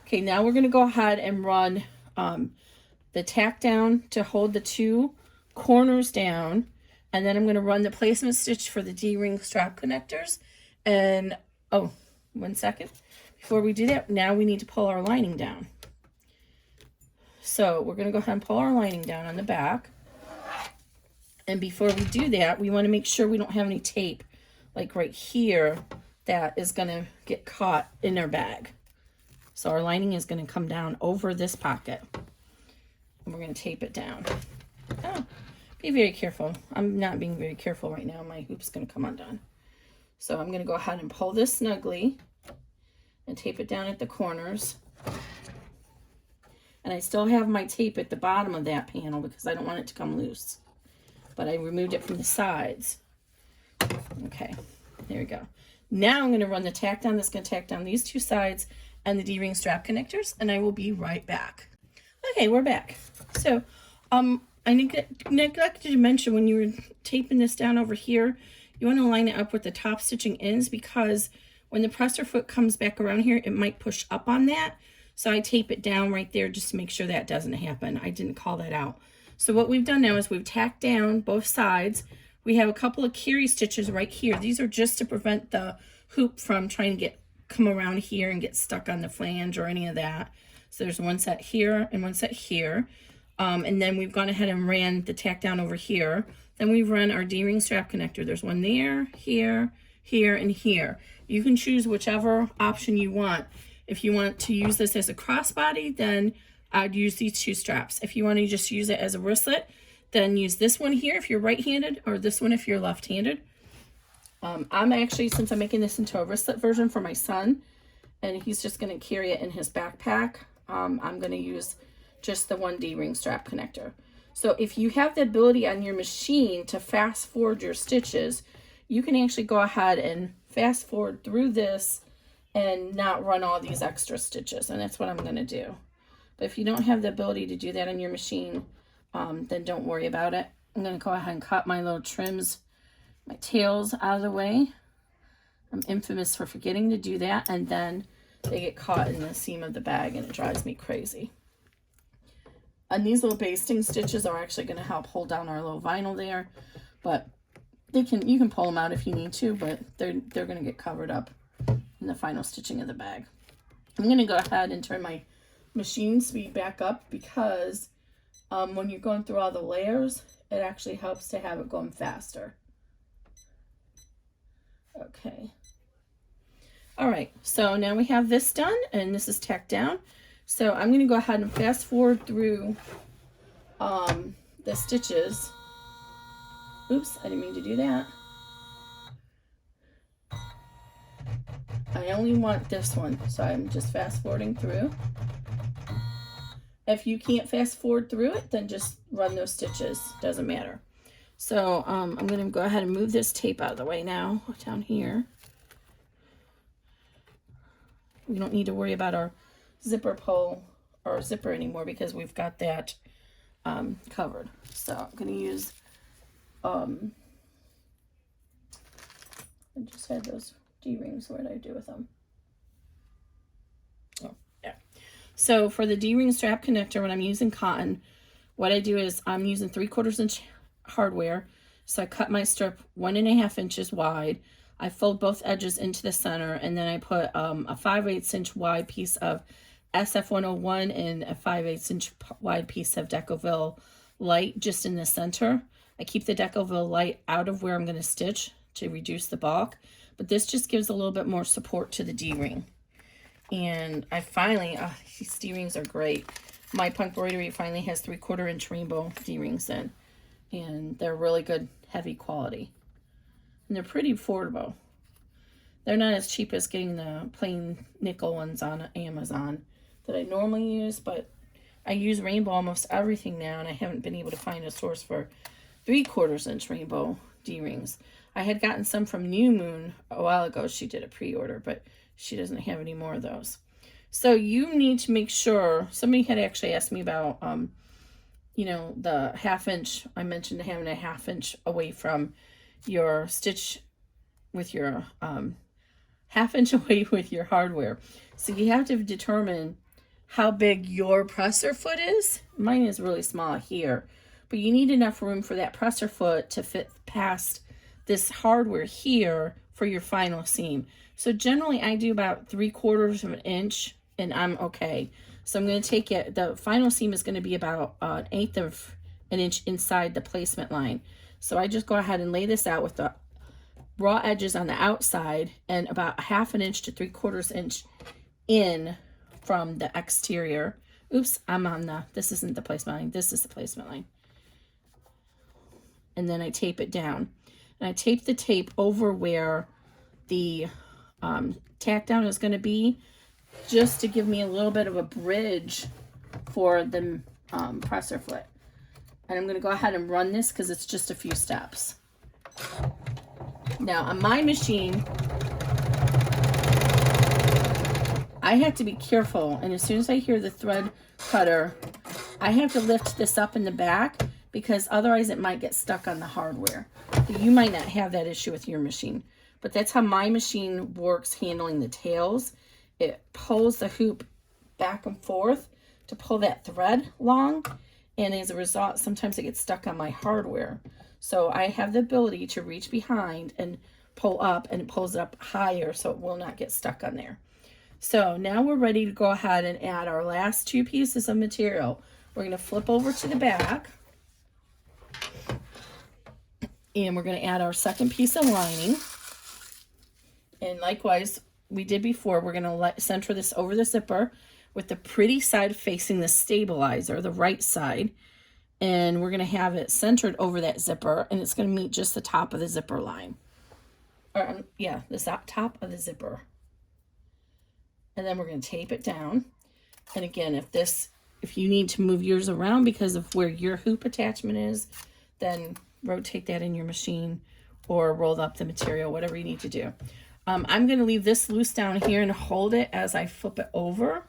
Okay, now we're going to go ahead and run the tack down to hold the 2 corners down. And then I'm going to run the placement stitch for the D-ring strap connectors. And, oh, 1 second. Before we do that, now we need to pull our lining down. So we're going to go ahead and pull our lining down on the back. And before we do that, we want to make sure we don't have any tape, like right here, that is going to get caught in our bag. So our lining is going to come down over this pocket. And we're going to tape it down. Oh, be very careful. I'm not being very careful right now. My hoop's going to come undone. So I'm going to go ahead and pull this snugly and tape it down at the corners. And I still have my tape at the bottom of that panel because I don't want it to come loose. But I removed it from the sides. Okay, there we go. Now I'm going to run the tack down. That's going to tack down these 2 sides and the D-ring strap connectors, and I will be right back. Okay, we're back. So, I neglected to mention when you were taping this down over here, you want to line it up with the top stitching ends, because when the presser foot comes back around here, it might push up on that. So I tape it down right there just to make sure that doesn't happen. I didn't call that out. So what we've done now is we've tacked down both sides. We have a couple of carry stitches right here. These are just to prevent the hoop from trying to come around here and get stuck on the flange or any of that. So there's one set here and one set here. And then we've gone ahead and ran the tack down over here. Then we've run our D-ring strap connector. There's one there, here, here, and here. You can choose whichever option you want. If you want to use this as a crossbody, then I'd use these 2 straps. If you want to just use it as a wristlet, then use this one here if you're right-handed, or this one if you're left-handed. I'm actually, since I'm making this into a wristlet version for my son, and he's just going to carry it in his backpack, I'm going to use just the 1 D-ring strap connector. So if you have the ability on your machine to fast forward your stitches, you can actually go ahead and fast forward through this and not run all these extra stitches, and that's what I'm going to do. But if you don't have the ability to do that on your machine, then don't worry about it. I'm going to go ahead and cut my little trims, my tails out of the way. I'm infamous for forgetting to do that, and then they get caught in the seam of the bag, and it drives me crazy. And these little basting stitches are actually going to help hold down our little vinyl there, but you can pull them out if you need to, but they're going to get covered up in the final stitching of the bag. I'm going to go ahead and turn my machine speed back up, because when you're going through all the layers, it actually helps to have it going faster. Okay. All right, so now we have this done, and this is tacked down. So I'm going to go ahead and fast forward through the stitches. Oops, I didn't mean to do that. I only want this one, so I'm just fast forwarding through. If you can't fast forward through it, then just run those stitches, doesn't matter. So I'm going to go ahead and move this tape out of the way now, down here. We don't need to worry about our zipper pull or zipper anymore, because we've got that covered. So I'm going to use, I just had those D-rings. What did I do with them? Oh, yeah. So for the D-ring strap connector, when I'm using cotton, what I do is I'm using 3/4 inch hardware. So I cut my strip 1.5 inches wide. I fold both edges into the center, and then I put a 5/8 inch wide piece of SF101 and a 5/8 inch wide piece of Decoville light just in the center. I keep the Decoville light out of where I'm going to stitch to reduce the bulk, but this just gives a little bit more support to the D-ring. And I finally, these D-rings are great. My Punk Broidery finally has 3/4 inch rainbow D-rings in, and they're really good, heavy quality. And they're pretty affordable. They're not as cheap as getting the plain nickel ones on Amazon that I normally use, but I use rainbow almost everything now, and I haven't been able to find a source for 3/4 inch rainbow D-rings. I had gotten some from New Moon a while ago. She did a pre-order, but she doesn't have any more of those. So you need to make sure, somebody had actually asked me about, you know, the 1/2 inch. I mentioned having a 1/2 inch away from your stitch with your, 1/2 inch away with your hardware. So you have to determine how big your presser foot is. Mine is really small here, but you need enough room for that presser foot to fit past this hardware here for your final seam. So generally I do about 3/4 inch and I'm okay. So I'm going to take it, the final seam is going to be about 1/8 inch inside the placement line. So I just go ahead and lay this out with the raw edges on the outside and about 1/2 inch to 3/4 inch in from the exterior. Oops, I'm on the, this isn't the placement line, this is the placement line. And then I tape it down. And I tape the tape over where the tack down is going to be, just to give me a little bit of a bridge for the presser foot. And I'm going to go ahead and run this because it's just a few steps. Now on my machine, I have to be careful, and as soon as I hear the thread cutter, I have to lift this up in the back because otherwise it might get stuck on the hardware. You might not have that issue with your machine, but that's how my machine works handling the tails. It pulls the hoop back and forth to pull that thread long, and as a result, sometimes it gets stuck on my hardware. So I have the ability to reach behind and pull up, and it pulls it up higher so it will not get stuck on there. So now we're ready to go ahead and add our last 2 pieces of material. We're going to flip over to the back, and we're going to add our second piece of lining. And likewise, we did before, we're going to center this over the zipper with the pretty side facing the stabilizer, the right side. And we're going to have it centered over that zipper, and it's going to meet just the top of the zipper line. Or, yeah, the top of the zipper. And then we're going to tape it down. And again, if you need to move yours around because of where your hoop attachment is, then rotate that in your machine or roll up the material, whatever you need to do. I'm going to leave this loose down here and hold it as I flip it over,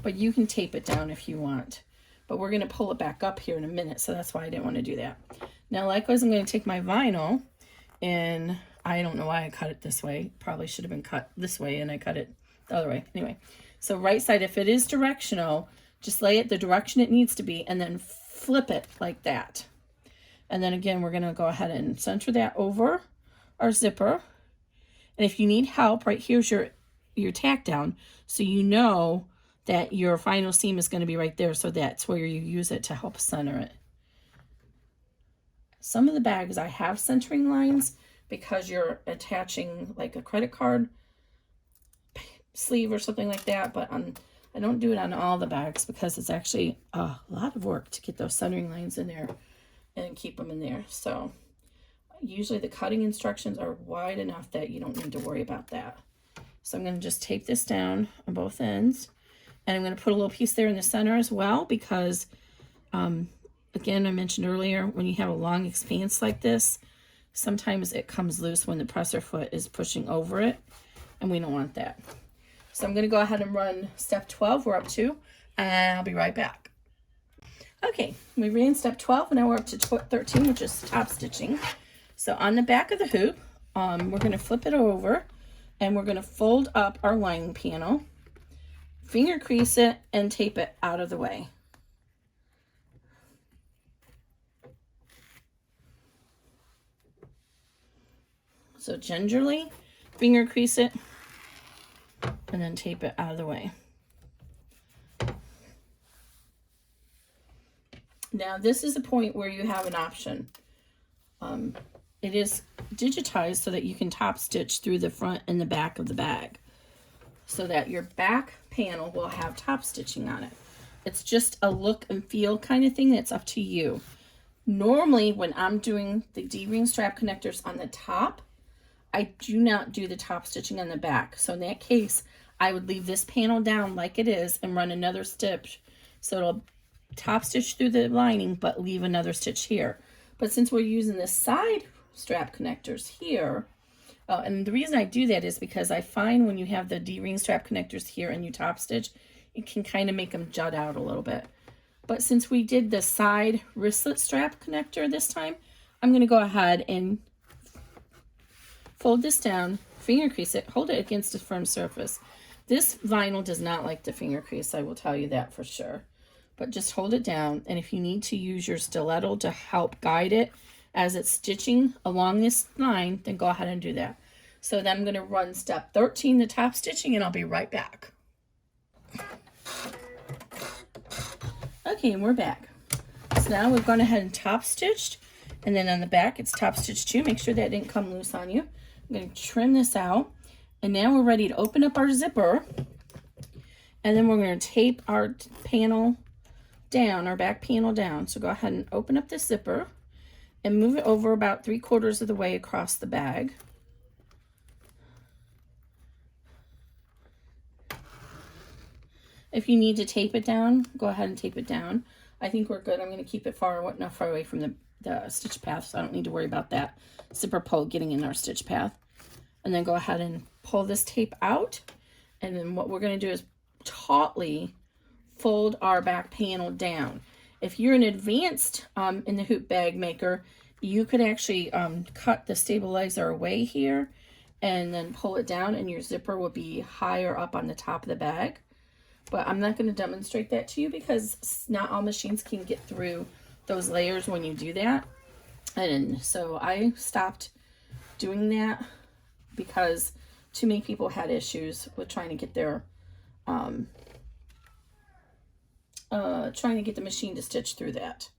but you can tape it down if you want. But we're going to pull it back up here in a minute, so that's why I didn't want to do that. Now, likewise, I'm going to take my vinyl, and I don't know why I cut it this way. Probably should have been cut this way, and I cut it the other way. Anyway, so right side, if it is directional, just lay it the direction it needs to be, and then flip it like that. And then again, we're going to go ahead and center that over our zipper. And if you need help, right here's your tack down, so you know that your final seam is going to be right there, so that's where you use it to help center it. Some of the bags I have centering lines because you're attaching like a credit card sleeve or something like that, but I don't do it on all the bags because it's actually a lot of work to get those centering lines in there and keep them in there. So usually the cutting instructions are wide enough that you don't need to worry about that. So I'm going to just tape this down on both ends, and I'm going to put a little piece there in the center as well because again, I mentioned earlier, when you have a long expanse like this, sometimes it comes loose when the presser foot is pushing over it, and we don't want that. So I'm going to go ahead and run step 12 we're up to, and I'll be right back. Okay, we ran step 12, and now we're up to 13, which is top stitching. So on the back of the hoop, we're going to flip it over, and we're going to fold up our lining panel, finger crease it, and tape it out of the way. So gingerly finger crease it and then tape it out of the way. Now this is a point where you have an option. It is digitized so that you can top stitch through the front and the back of the bag, so that your back panel will have top stitching on it. It's just a look and feel kind of thing. That's up to you. Normally when I'm doing the D-ring strap connectors on the top, I do not do the top stitching on the back. So in that case, I would leave this panel down like it is and run another stitch. So it'll top stitch through the lining, but leave another stitch here. But since we're using the side strap connectors here, and the reason I do that is because I find when you have the D-ring strap connectors here and you top stitch, it can kind of make them jut out a little bit. But since we did the side wristlet strap connector this time, I'm going to go ahead and fold this down, finger crease it, hold it against a firm surface. This vinyl does not like the finger crease, I will tell you that for sure. But just hold it down, and if you need to use your stiletto to help guide it as it's stitching along this line, then go ahead and do that. So then I'm going to run step 13, the top stitching, and I'll be right back. Okay, and we're back. So now we've gone ahead and top stitched, and then on the back it's top stitched too. Make sure that didn't come loose on you. I'm going to trim this out, and now we're ready to open up our zipper, and then we're going to tape our panel down, our back panel down. So go ahead and open up the zipper and move it over about 3/4 of the way across the bag. If you need to tape it down, go ahead and tape it down. I think we're good. I'm going to keep it far away from the stitch path, so I don't need to worry about that zipper pull getting in our stitch path. And then go ahead and pull this tape out. And then what we're going to do is tautly fold our back panel down. If you're an advanced in the hoop bag maker, you could actually cut the stabilizer away here and then pull it down, and your zipper will be higher up on the top of the bag. But I'm not going to demonstrate that to you because not all machines can get through those layers when you do that. And so I stopped doing that because too many people had issues with trying to get their trying to get the machine to stitch through that.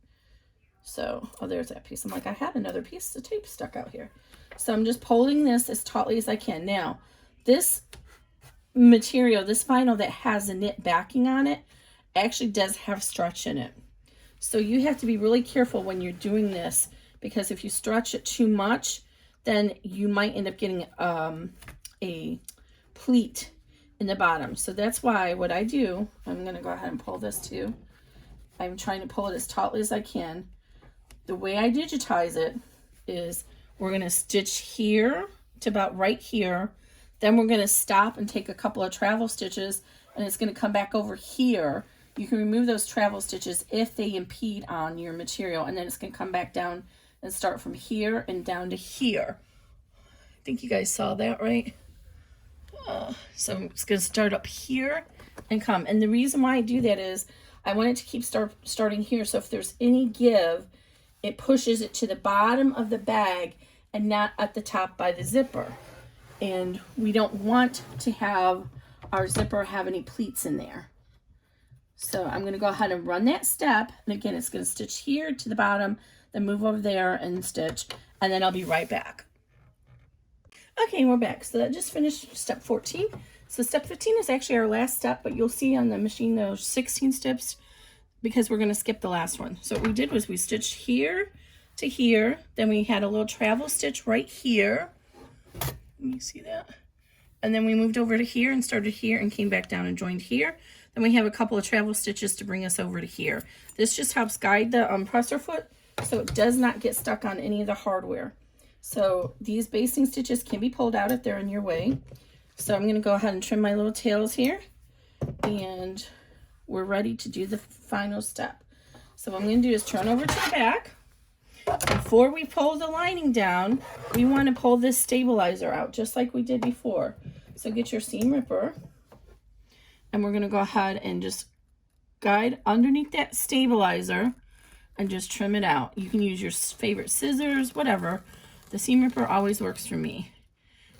So, oh, there's that piece. I'm like, I had another piece of tape stuck out here. So I'm just pulling this as tautly as I can. Now, this material, this vinyl that has a knit backing on it, actually does have stretch in it. So you have to be really careful when you're doing this, because if you stretch it too much, then you might end up getting a pleat in the bottom. So that's why what I do, I'm going to go ahead and pull this too. I'm trying to pull it as tautly as I can. The way I digitize it is we're going to stitch here to about right here. Then we're going to stop and take a couple of travel stitches, and it's going to come back over here. You can remove those travel stitches if they impede on your material, and then it's going to come back down and start from here and down to here. I think you guys saw that, right? So it's going to start up here and come. And the reason why I do that is I want it to keep starting here. So if there's any give, it pushes it to the bottom of the bag and not at the top by the zipper. And we don't want to have our zipper have any pleats in there. So I'm going to go ahead and run that step. And again, it's going to stitch here to the bottom, then move over there and stitch, and then I'll be right back. Okay, we're back. So that just finished step 14. So step 15 is actually our last step, but you'll see on the machine those 16 steps because we're going to skip the last one. So what we did was we stitched here to here, then we had a little travel stitch right here. You see that? And then we moved over to here and started here and came back down and joined here. Then we have a couple of travel stitches to bring us over to here. This just helps guide the presser foot so it does not get stuck on any of the hardware. So these basting stitches can be pulled out if they're in your way. So I'm going to go ahead and trim my little tails here, and we're ready to do the final step. So what I'm going to do is turn over to the back. Before we pull the lining down, we want to pull this stabilizer out just like we did before. So get your seam ripper, and we're going to go ahead and just guide underneath that stabilizer and just trim it out. You can use your favorite scissors, whatever. The seam ripper always works for me.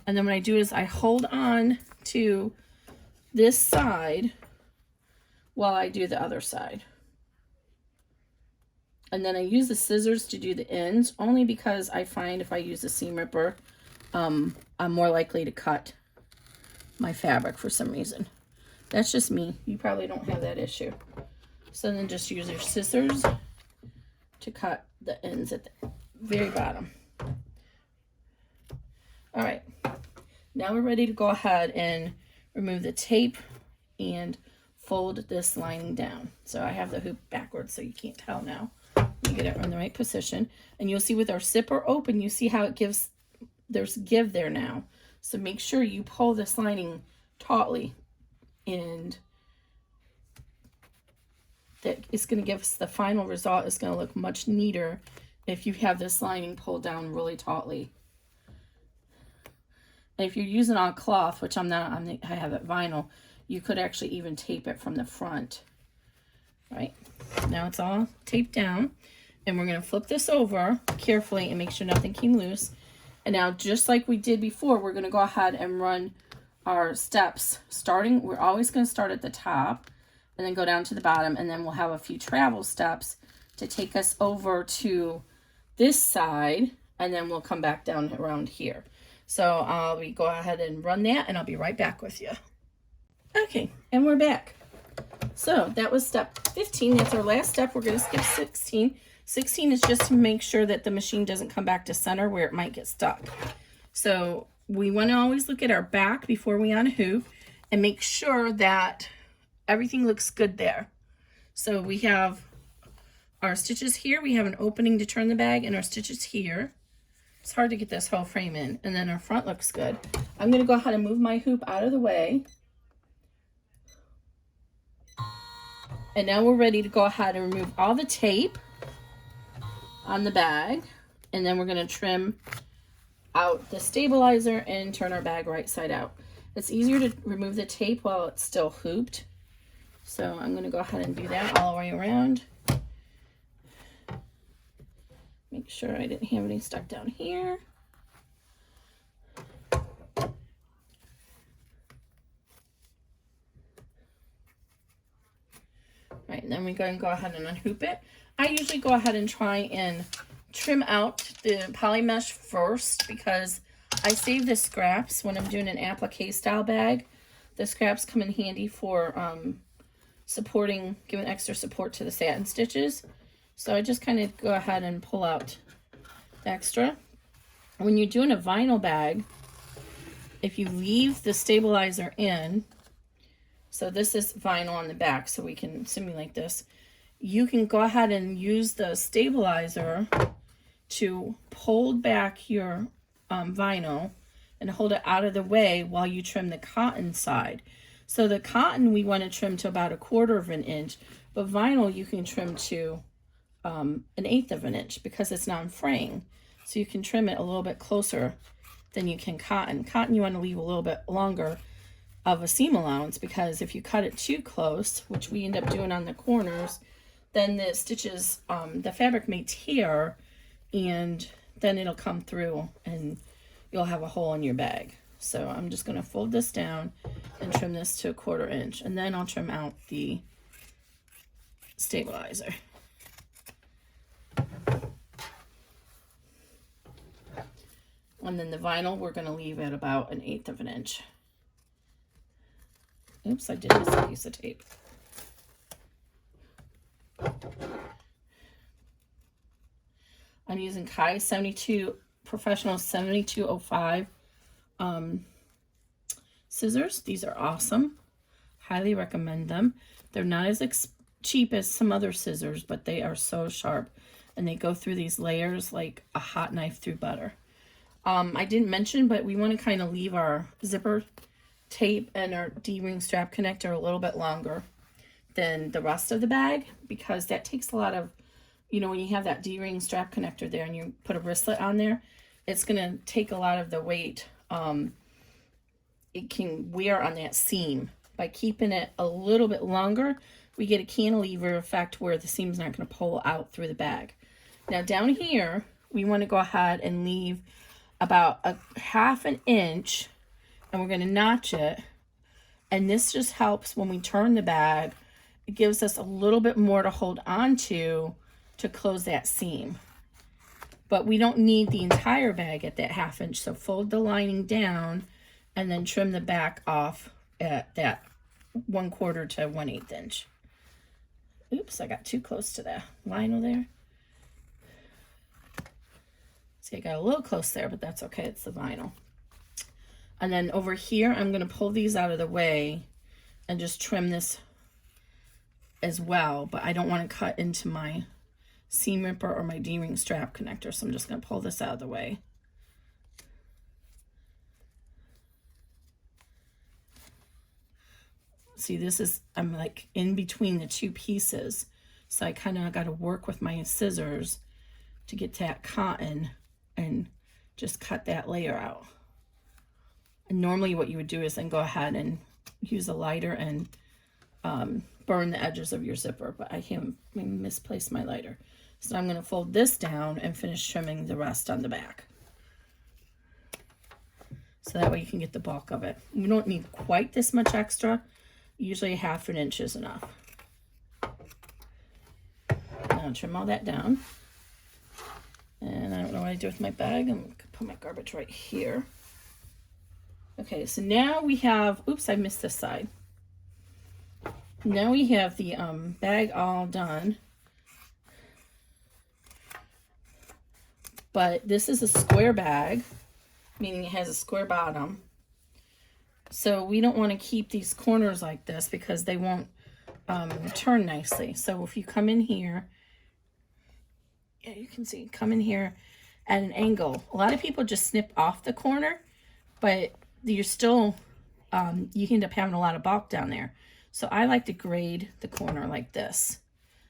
And then what I do is I hold on to this side while I do the other side. And then I use the scissors to do the ends, only because I find if I use the seam ripper, I'm more likely to cut my fabric for some reason. That's just me. You probably don't have that issue. So then just use your scissors to cut the ends at the very bottom. All right, now we're ready to go ahead and remove the tape and fold this lining down. So I have the hoop backwards so you can't tell now. You get it in the right position. And you'll see with our zipper open, you see how it gives, there's give there now. So make sure you pull this lining tautly, and that is going to give us the final result is going to look much neater if you have this lining pulled down really tautly. And if you're using on cloth, which I'm not, I have it vinyl, you could actually even tape it from the front. Right, now it's all taped down, and we're going to flip this over carefully and make sure nothing came loose. And now, just like we did before, we're going to go ahead and run our steps. Starting, we're always going to start at the top and then go down to the bottom, and then we'll have a few travel steps to take us over to this side, and then we'll come back down around here. So we go ahead and run that, and I'll be right back with you. Okay, and we're back. So that was step 15. That's our last step. We're going to skip 16. 16 is just to make sure that the machine doesn't come back to center where it might get stuck. So we want to always look at our back before we unhoop and make sure that everything looks good there. So we have our stitches here. We have an opening to turn the bag, and our stitches here. It's hard to get this whole frame in. And then our front looks good. I'm going to go ahead and move my hoop out of the way. And now we're ready to go ahead and remove all the tape on the bag. And then we're going to trim out the stabilizer and turn our bag right side out. It's easier to remove the tape while it's still hooped. So I'm going to go ahead and do that all the way around. Make sure I didn't have any stuck down here. Right, and then we're going to go ahead and unhoop it. I usually go ahead and try and trim out the poly mesh first because I save the scraps when I'm doing an applique style bag. The scraps come in handy for supporting, giving extra support to the satin stitches. So I just kind of go ahead and pull out the extra. When you're doing a vinyl bag, if you leave the stabilizer in, so this is vinyl on the back so we can simulate this, you can go ahead and use the stabilizer to pull back your vinyl and hold it out of the way while you trim the cotton side. So the cotton we want to trim to about 1/4 of an inch, but vinyl you can trim to 1/8 of an inch because it's non-fraying. So you can trim it a little bit closer than you can cotton. Cotton you want to leave a little bit longer of a seam allowance because if you cut it too close, which we end up doing on the corners, then the stitches, the fabric may tear, and then it'll come through and you'll have a hole in your bag. So I'm just going to fold this down and trim this to 1/4 inch, and then I'll trim out the stabilizer. And then the vinyl we're going to leave at about 1/8 of an inch. Oops, I did miss a piece of tape. I'm using Kai 72 Professional 7205 scissors. These are awesome. Highly recommend them. They're not as cheap as some other scissors, but they are so sharp, and they go through these layers like a hot knife through butter. I didn't mention, but we want to kind of leave our zipper tape and our D-ring strap connector a little bit longer than the rest of the bag, because that takes a lot of, you know, when you have that D-ring strap connector there and you put a wristlet on there, it's going to take a lot of the weight. It can wear on that seam. By keeping it a little bit longer, we get a cantilever effect where the seam's not going to pull out through the bag. Now down here, we want to go ahead and leave about 1/2 inch, and we're going to notch it. And this just helps when we turn the bag. It gives us a little bit more to hold on to close that seam. But we don't need the entire bag at that 1/2 inch, so fold the lining down and then trim the back off at that 1/4 to 1/8 inch. Oops, I got too close to the vinyl there. See, I got a little close there, but that's okay, it's the vinyl. And then over here, I'm going to pull these out of the way and just trim this as well. But I don't want to cut into my seam ripper or my D-ring strap connector. So I'm just going to pull this out of the way. See, this is, I'm like in between the two pieces. So I kind of got to work with my scissors to get that cotton and just cut that layer out. And normally what you would do is then go ahead and use a lighter and burn the edges of your zipper, but I misplaced my lighter. So I'm going to fold this down and finish trimming the rest on the back. So that way you can get the bulk of it. You don't need quite this much extra. Usually 1/2 inch is enough. Now trim all that down. And I don't know what I do with my bag. I'm going to put my garbage right here. Okay, so now we have, oops, I missed this side. Now we have the bag all done. But this is a square bag, meaning it has a square bottom. So we don't want to keep these corners like this because they won't turn nicely. So if you come in here, yeah, you can see, come in here at an angle. A lot of people just snip off the corner, but you're still, you end up having a lot of bulk down there. So I like to grade the corner like this.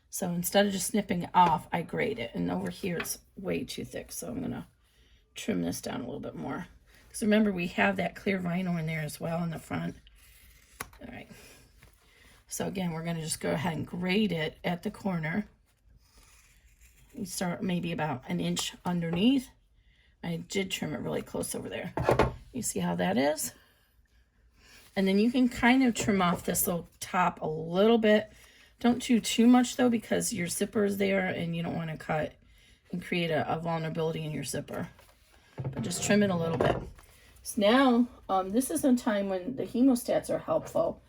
So instead of just snipping it off, I grade it. And over here, it's way too thick. So I'm going to trim this down a little bit more. Because remember, we have that clear vinyl in there as well in the front. All right. So again, we're going to just go ahead and grade it at the corner. You start maybe about 1 inch underneath. I did trim it really close over there. You see how that is? And then you can kind of trim off this little top a little bit. Don't do too much though, because your zipper is there and you don't want to cut and create a vulnerability in your zipper. But just trim it a little bit. So now, this is a time when the hemostats are helpful.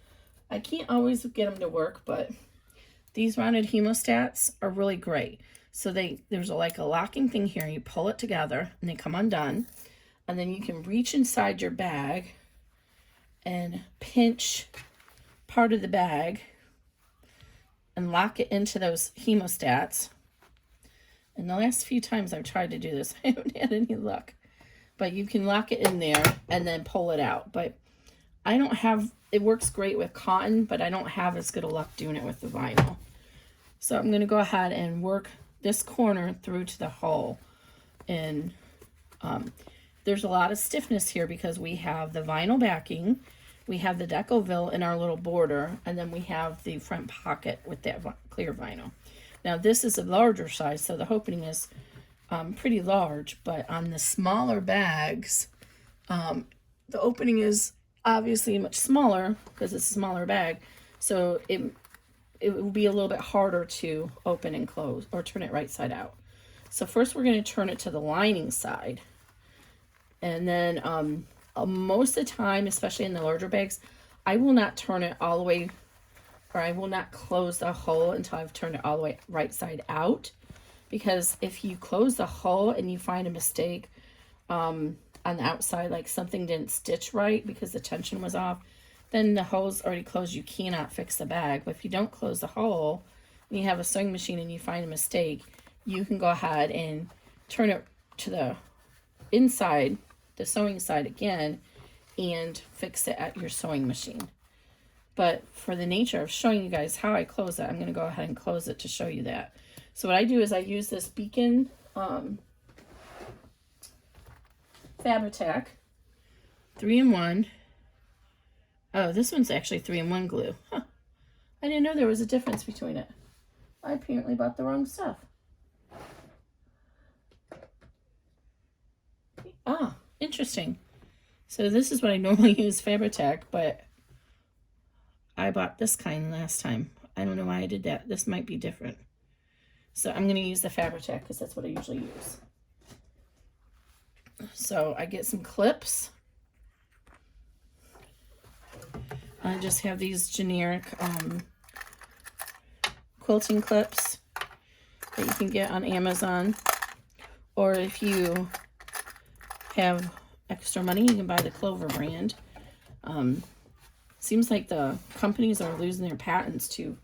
I can't always get them to work, but these rounded hemostats are really great. So there's like a locking thing here. You pull it together and they come undone. And then you can reach inside your bag and pinch part of the bag and lock it into those hemostats. And the last few times I've tried to do this, I haven't had any luck. But you can lock it in there and then pull it out. But I don't have, it works great with cotton, but I don't have as good a luck doing it with the vinyl. So I'm going to go ahead and work this corner through to the hole. And there's a lot of stiffness here because we have the vinyl backing, we have the Decoville in our little border, and then we have the front pocket with that clear vinyl. Now this is a larger size, so the opening is pretty large, but on the smaller bags, the opening is obviously much smaller because it's a smaller bag, so it will be a little bit harder to open and close or turn it right side out. So first we're going to turn it to the lining side. And then most of the time, especially in the larger bags, I will not turn it all the way, or I will not close the hole until I've turned it all the way right side out. Because if you close the hole and you find a mistake on the outside, like something didn't stitch right because the tension was off, then the hole's already closed. You cannot fix the bag. But if you don't close the hole and you have a sewing machine and you find a mistake, you can go ahead and turn it to the inside, the sewing side again, and fix it at your sewing machine. But for the nature of showing you guys how I close it, I'm going to go ahead and close it to show you that. So what I do is I use this Beacon Fabri-Tac 3-in-1. Oh, this one's actually 3-in-1 glue. Huh. I didn't know there was a difference between it. I apparently bought the wrong stuff. Ah, interesting. So this is what I normally use, Fabri-Tac, but I bought this kind last time. I don't know why I did that. This might be different. So I'm going to use the Fabri-Tac because that's what I usually use. So I get some clips. I just have these generic quilting clips that you can get on Amazon. Or if you have extra money, you can buy the Clover brand. Seems like the companies are losing their patents too.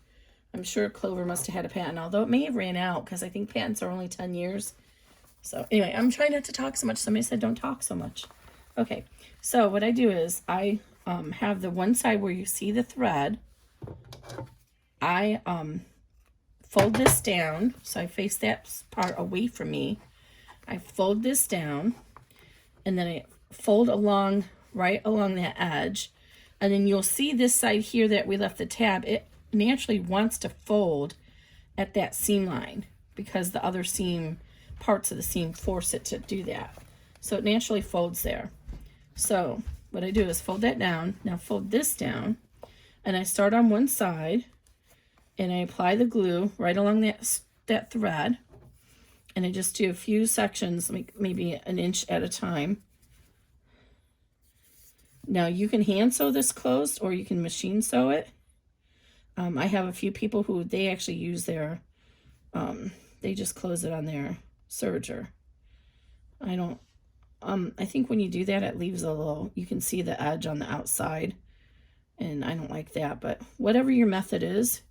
I'm sure Clover must have had a patent, although it may have ran out because I think patents are only 10 years. So anyway, I'm trying not to talk so much. Somebody said don't talk so much. Okay, so what I do is I have the one side where you see the thread. I fold this down, so I face that part away from me. I fold this down, and then I fold along, right along that edge. And then you'll see this side here that we left the tab, it naturally wants to fold at that seam line because the other seam, parts of the seam force it to do that. So it naturally folds there. So what I do is fold that down, now fold this down, and I start on one side, and I apply the glue right along that thread, and I just do a few sections, like maybe an inch at a time. Now you can hand sew this closed or you can machine sew it. I have a few people who they actually use their, they just close it on their serger. I think when you do that, it leaves a little, you can see the edge on the outside, and I don't like that, but whatever your method is,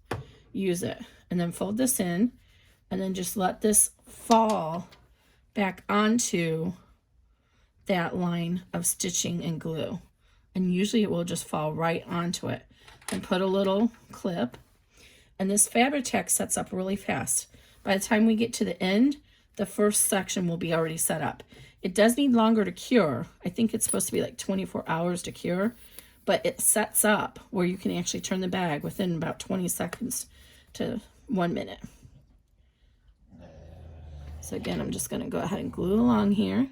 use it. And then fold this in, and then just let this fall back onto that line of stitching and glue. And usually it will just fall right onto it. And put a little clip. And this Fabri-Tac sets up really fast. By the time we get to the end, the first section will be already set up. It does need longer to cure. I think it's supposed to be like 24 hours to cure. But it sets up where you can actually turn the bag within about 20 seconds to 1 minute. So again, I'm just going to go ahead and glue along here.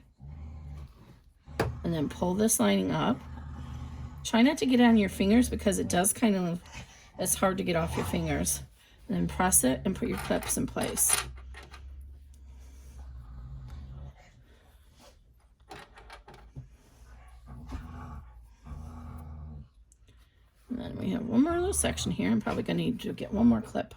And then pull this lining up. Try not to get it on your fingers because it does kind of, it's hard to get off your fingers. And then press it and put your clips in place. And then we have one more little section here. I'm probably going to need to get one more clip.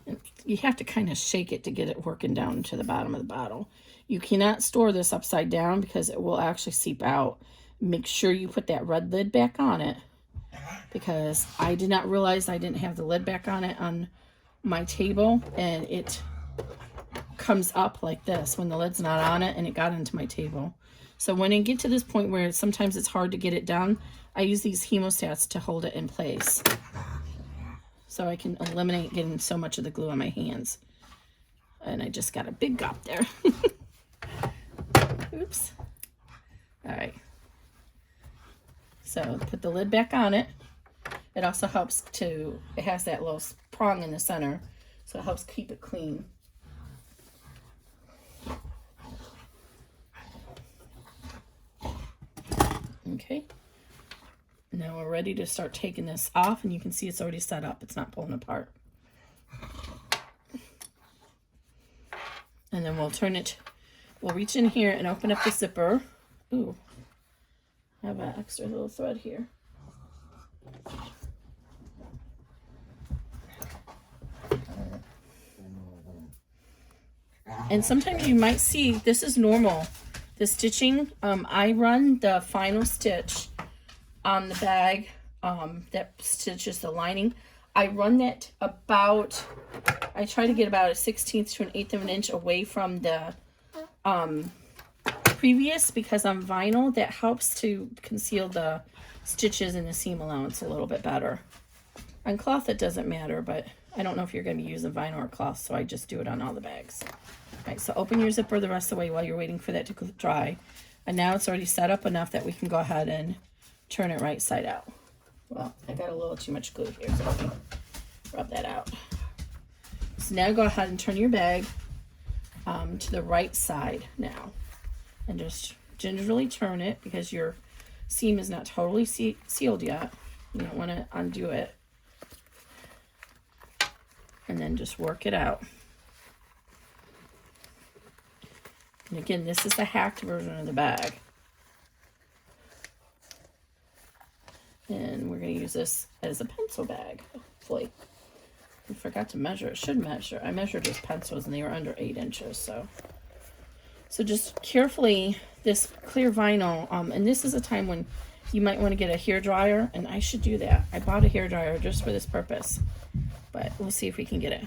And you have to kind of shake it to get it working down to the bottom of the bottle. You cannot store this upside down because it will actually seep out. Make sure you put that red lid back on it, because I did not realize I didn't have the lid back on it on my table, and it comes up like this when the lid's not on it, and it got into my table. So when I get to this point where sometimes it's hard to get it down, I use these hemostats to hold it in place so I can eliminate getting so much of the glue on my hands. And I just got a big gop there. Oops. All right. So put the lid back on it. It also helps to, it has that little prong in the center, so it helps keep it clean. Okay. Now we're ready to start taking this off, and you can see it's already set up. It's not pulling apart. And then we'll turn it, we'll reach in here and open up the zipper. Ooh, I have an extra little thread here. And sometimes you might see, this is normal, the stitching. I run the final stitch on the bag that stitches the lining. I run that about, I try to get about a 1/16 to an 1/8 of an inch away from the previous, because on vinyl that helps to conceal the stitches and the seam allowance a little bit better. On cloth it doesn't matter, but I don't know if you're going to be using vinyl or cloth, so I just do it on all the bags. All right, so open your zipper the rest of the way while you're waiting for that to dry. And now it's already set up enough that we can go ahead and turn it right side out. Well, I got a little too much glue here, so let me rub that out. So now go ahead and turn your bag to the right side now. And just gingerly turn it, because your seam is not totally sealed yet. You don't want to undo it. And then just work it out. And again, this is the hacked version of the bag. And we're going to use this as a pencil bag, hopefully. I forgot to measure. It should measure. I measured his pencils and they were under 8 inches. So So just carefully, this clear vinyl, and this is a time when you might want to get a hair dryer, and I should do that. I bought a hair dryer just for this purpose, but we'll see if we can get it.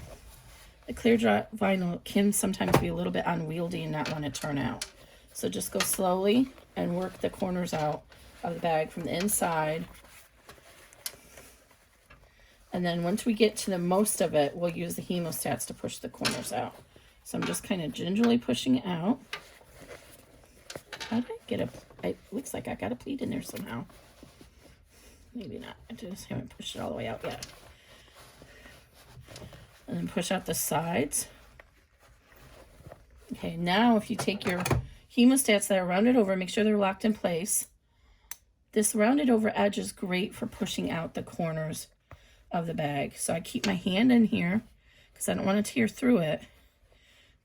The clear vinyl can sometimes be a little bit unwieldy and not want to turn out. So just go slowly and work the corners out of the bag from the inside. And then once we get to the most of it, we'll use the hemostats to push the corners out. So I'm just kind of gingerly pushing it out. How did I get a, it looks like I got a pleat in there somehow. Maybe not, I just haven't pushed it all the way out yet. And then push out the sides. Okay, now if you take your hemostats that are rounded over, make sure they're locked in place. This rounded over edge is great for pushing out the corners of the bag. So I keep my hand in here because I don't want to tear through it.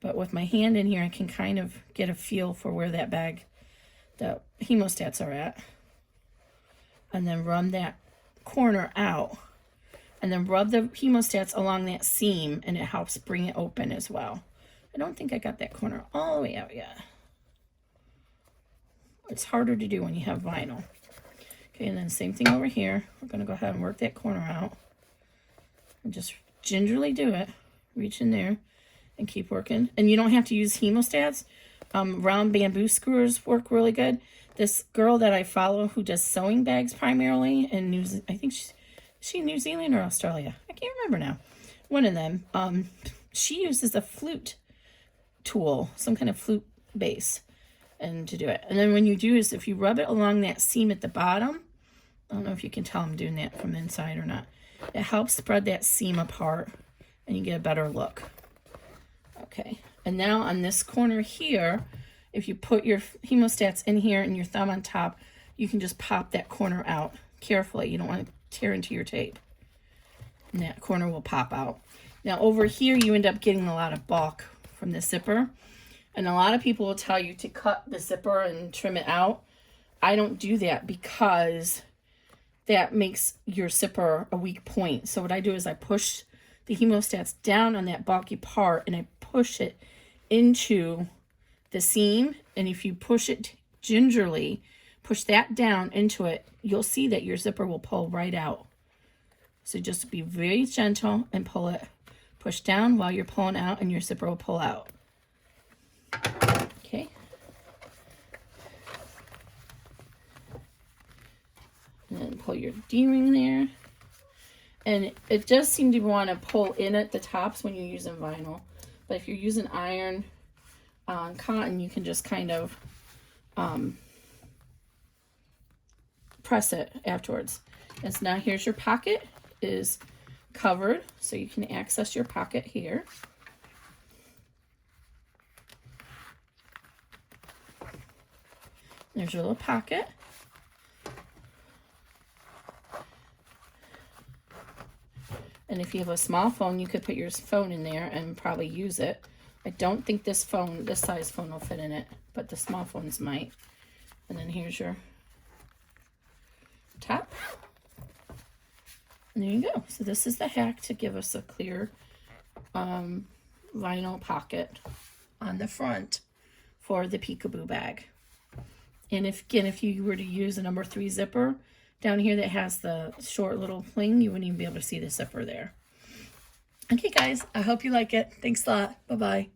But with my hand in here, I can kind of get a feel for where that bag, the hemostats are at. And then run that corner out. And then rub the hemostats along that seam, and it helps bring it open as well. I don't think I got that corner all the way out yet. It's harder to do when you have vinyl. Okay, and then same thing over here. We're going to go ahead and work that corner out. And just gingerly do it. Reach in there and keep working. And you don't have to use hemostats. Round bamboo screws work really good. This girl that I follow who does sewing bags primarily in I think she's New Zealand or Australia? I can't remember now. One of them. She uses a flute tool, some kind of flute base, and to do it. And then when you do is if you rub it along that seam at the bottom, I don't know if you can tell I'm doing that from the inside or not. It helps spread that seam apart and you get a better look. Okay, and now on this corner here, if you put your hemostats in here and your thumb on top, you can just pop that corner out carefully. You don't want to tear into your tape. And that corner will pop out. Now over here, you end up getting a lot of bulk from the zipper. And a lot of people will tell you to cut the zipper and trim it out. I don't do that because that makes your zipper a weak point. So what I do is I push the hemostats down on that bulky part and I push it into the seam. And if you push it gingerly, push that down into it, you'll see that your zipper will pull right out. So just be very gentle and pull it. Push down while you're pulling out and your zipper will pull out. Okay. And then pull your D-ring there. And it does seem to want to pull in at the tops when you're using vinyl. But if you're using iron on cotton, you can just kind of press it afterwards. And so now here's your pocket is covered, so you can access your pocket here. There's your little pocket. And if you have a small phone, you could put your phone in there and probably use it. I don't think this size phone will fit in it, but the small phones might. And then here's your top. And there you go. So this is the hack to give us a clear vinyl pocket on the front for the PeekABoo bag. And if you were to use a number 3 zipper down here that has the short little fling, you wouldn't even be able to see the zipper there. Okay, guys, I hope you like it. Thanks a lot. Bye-bye.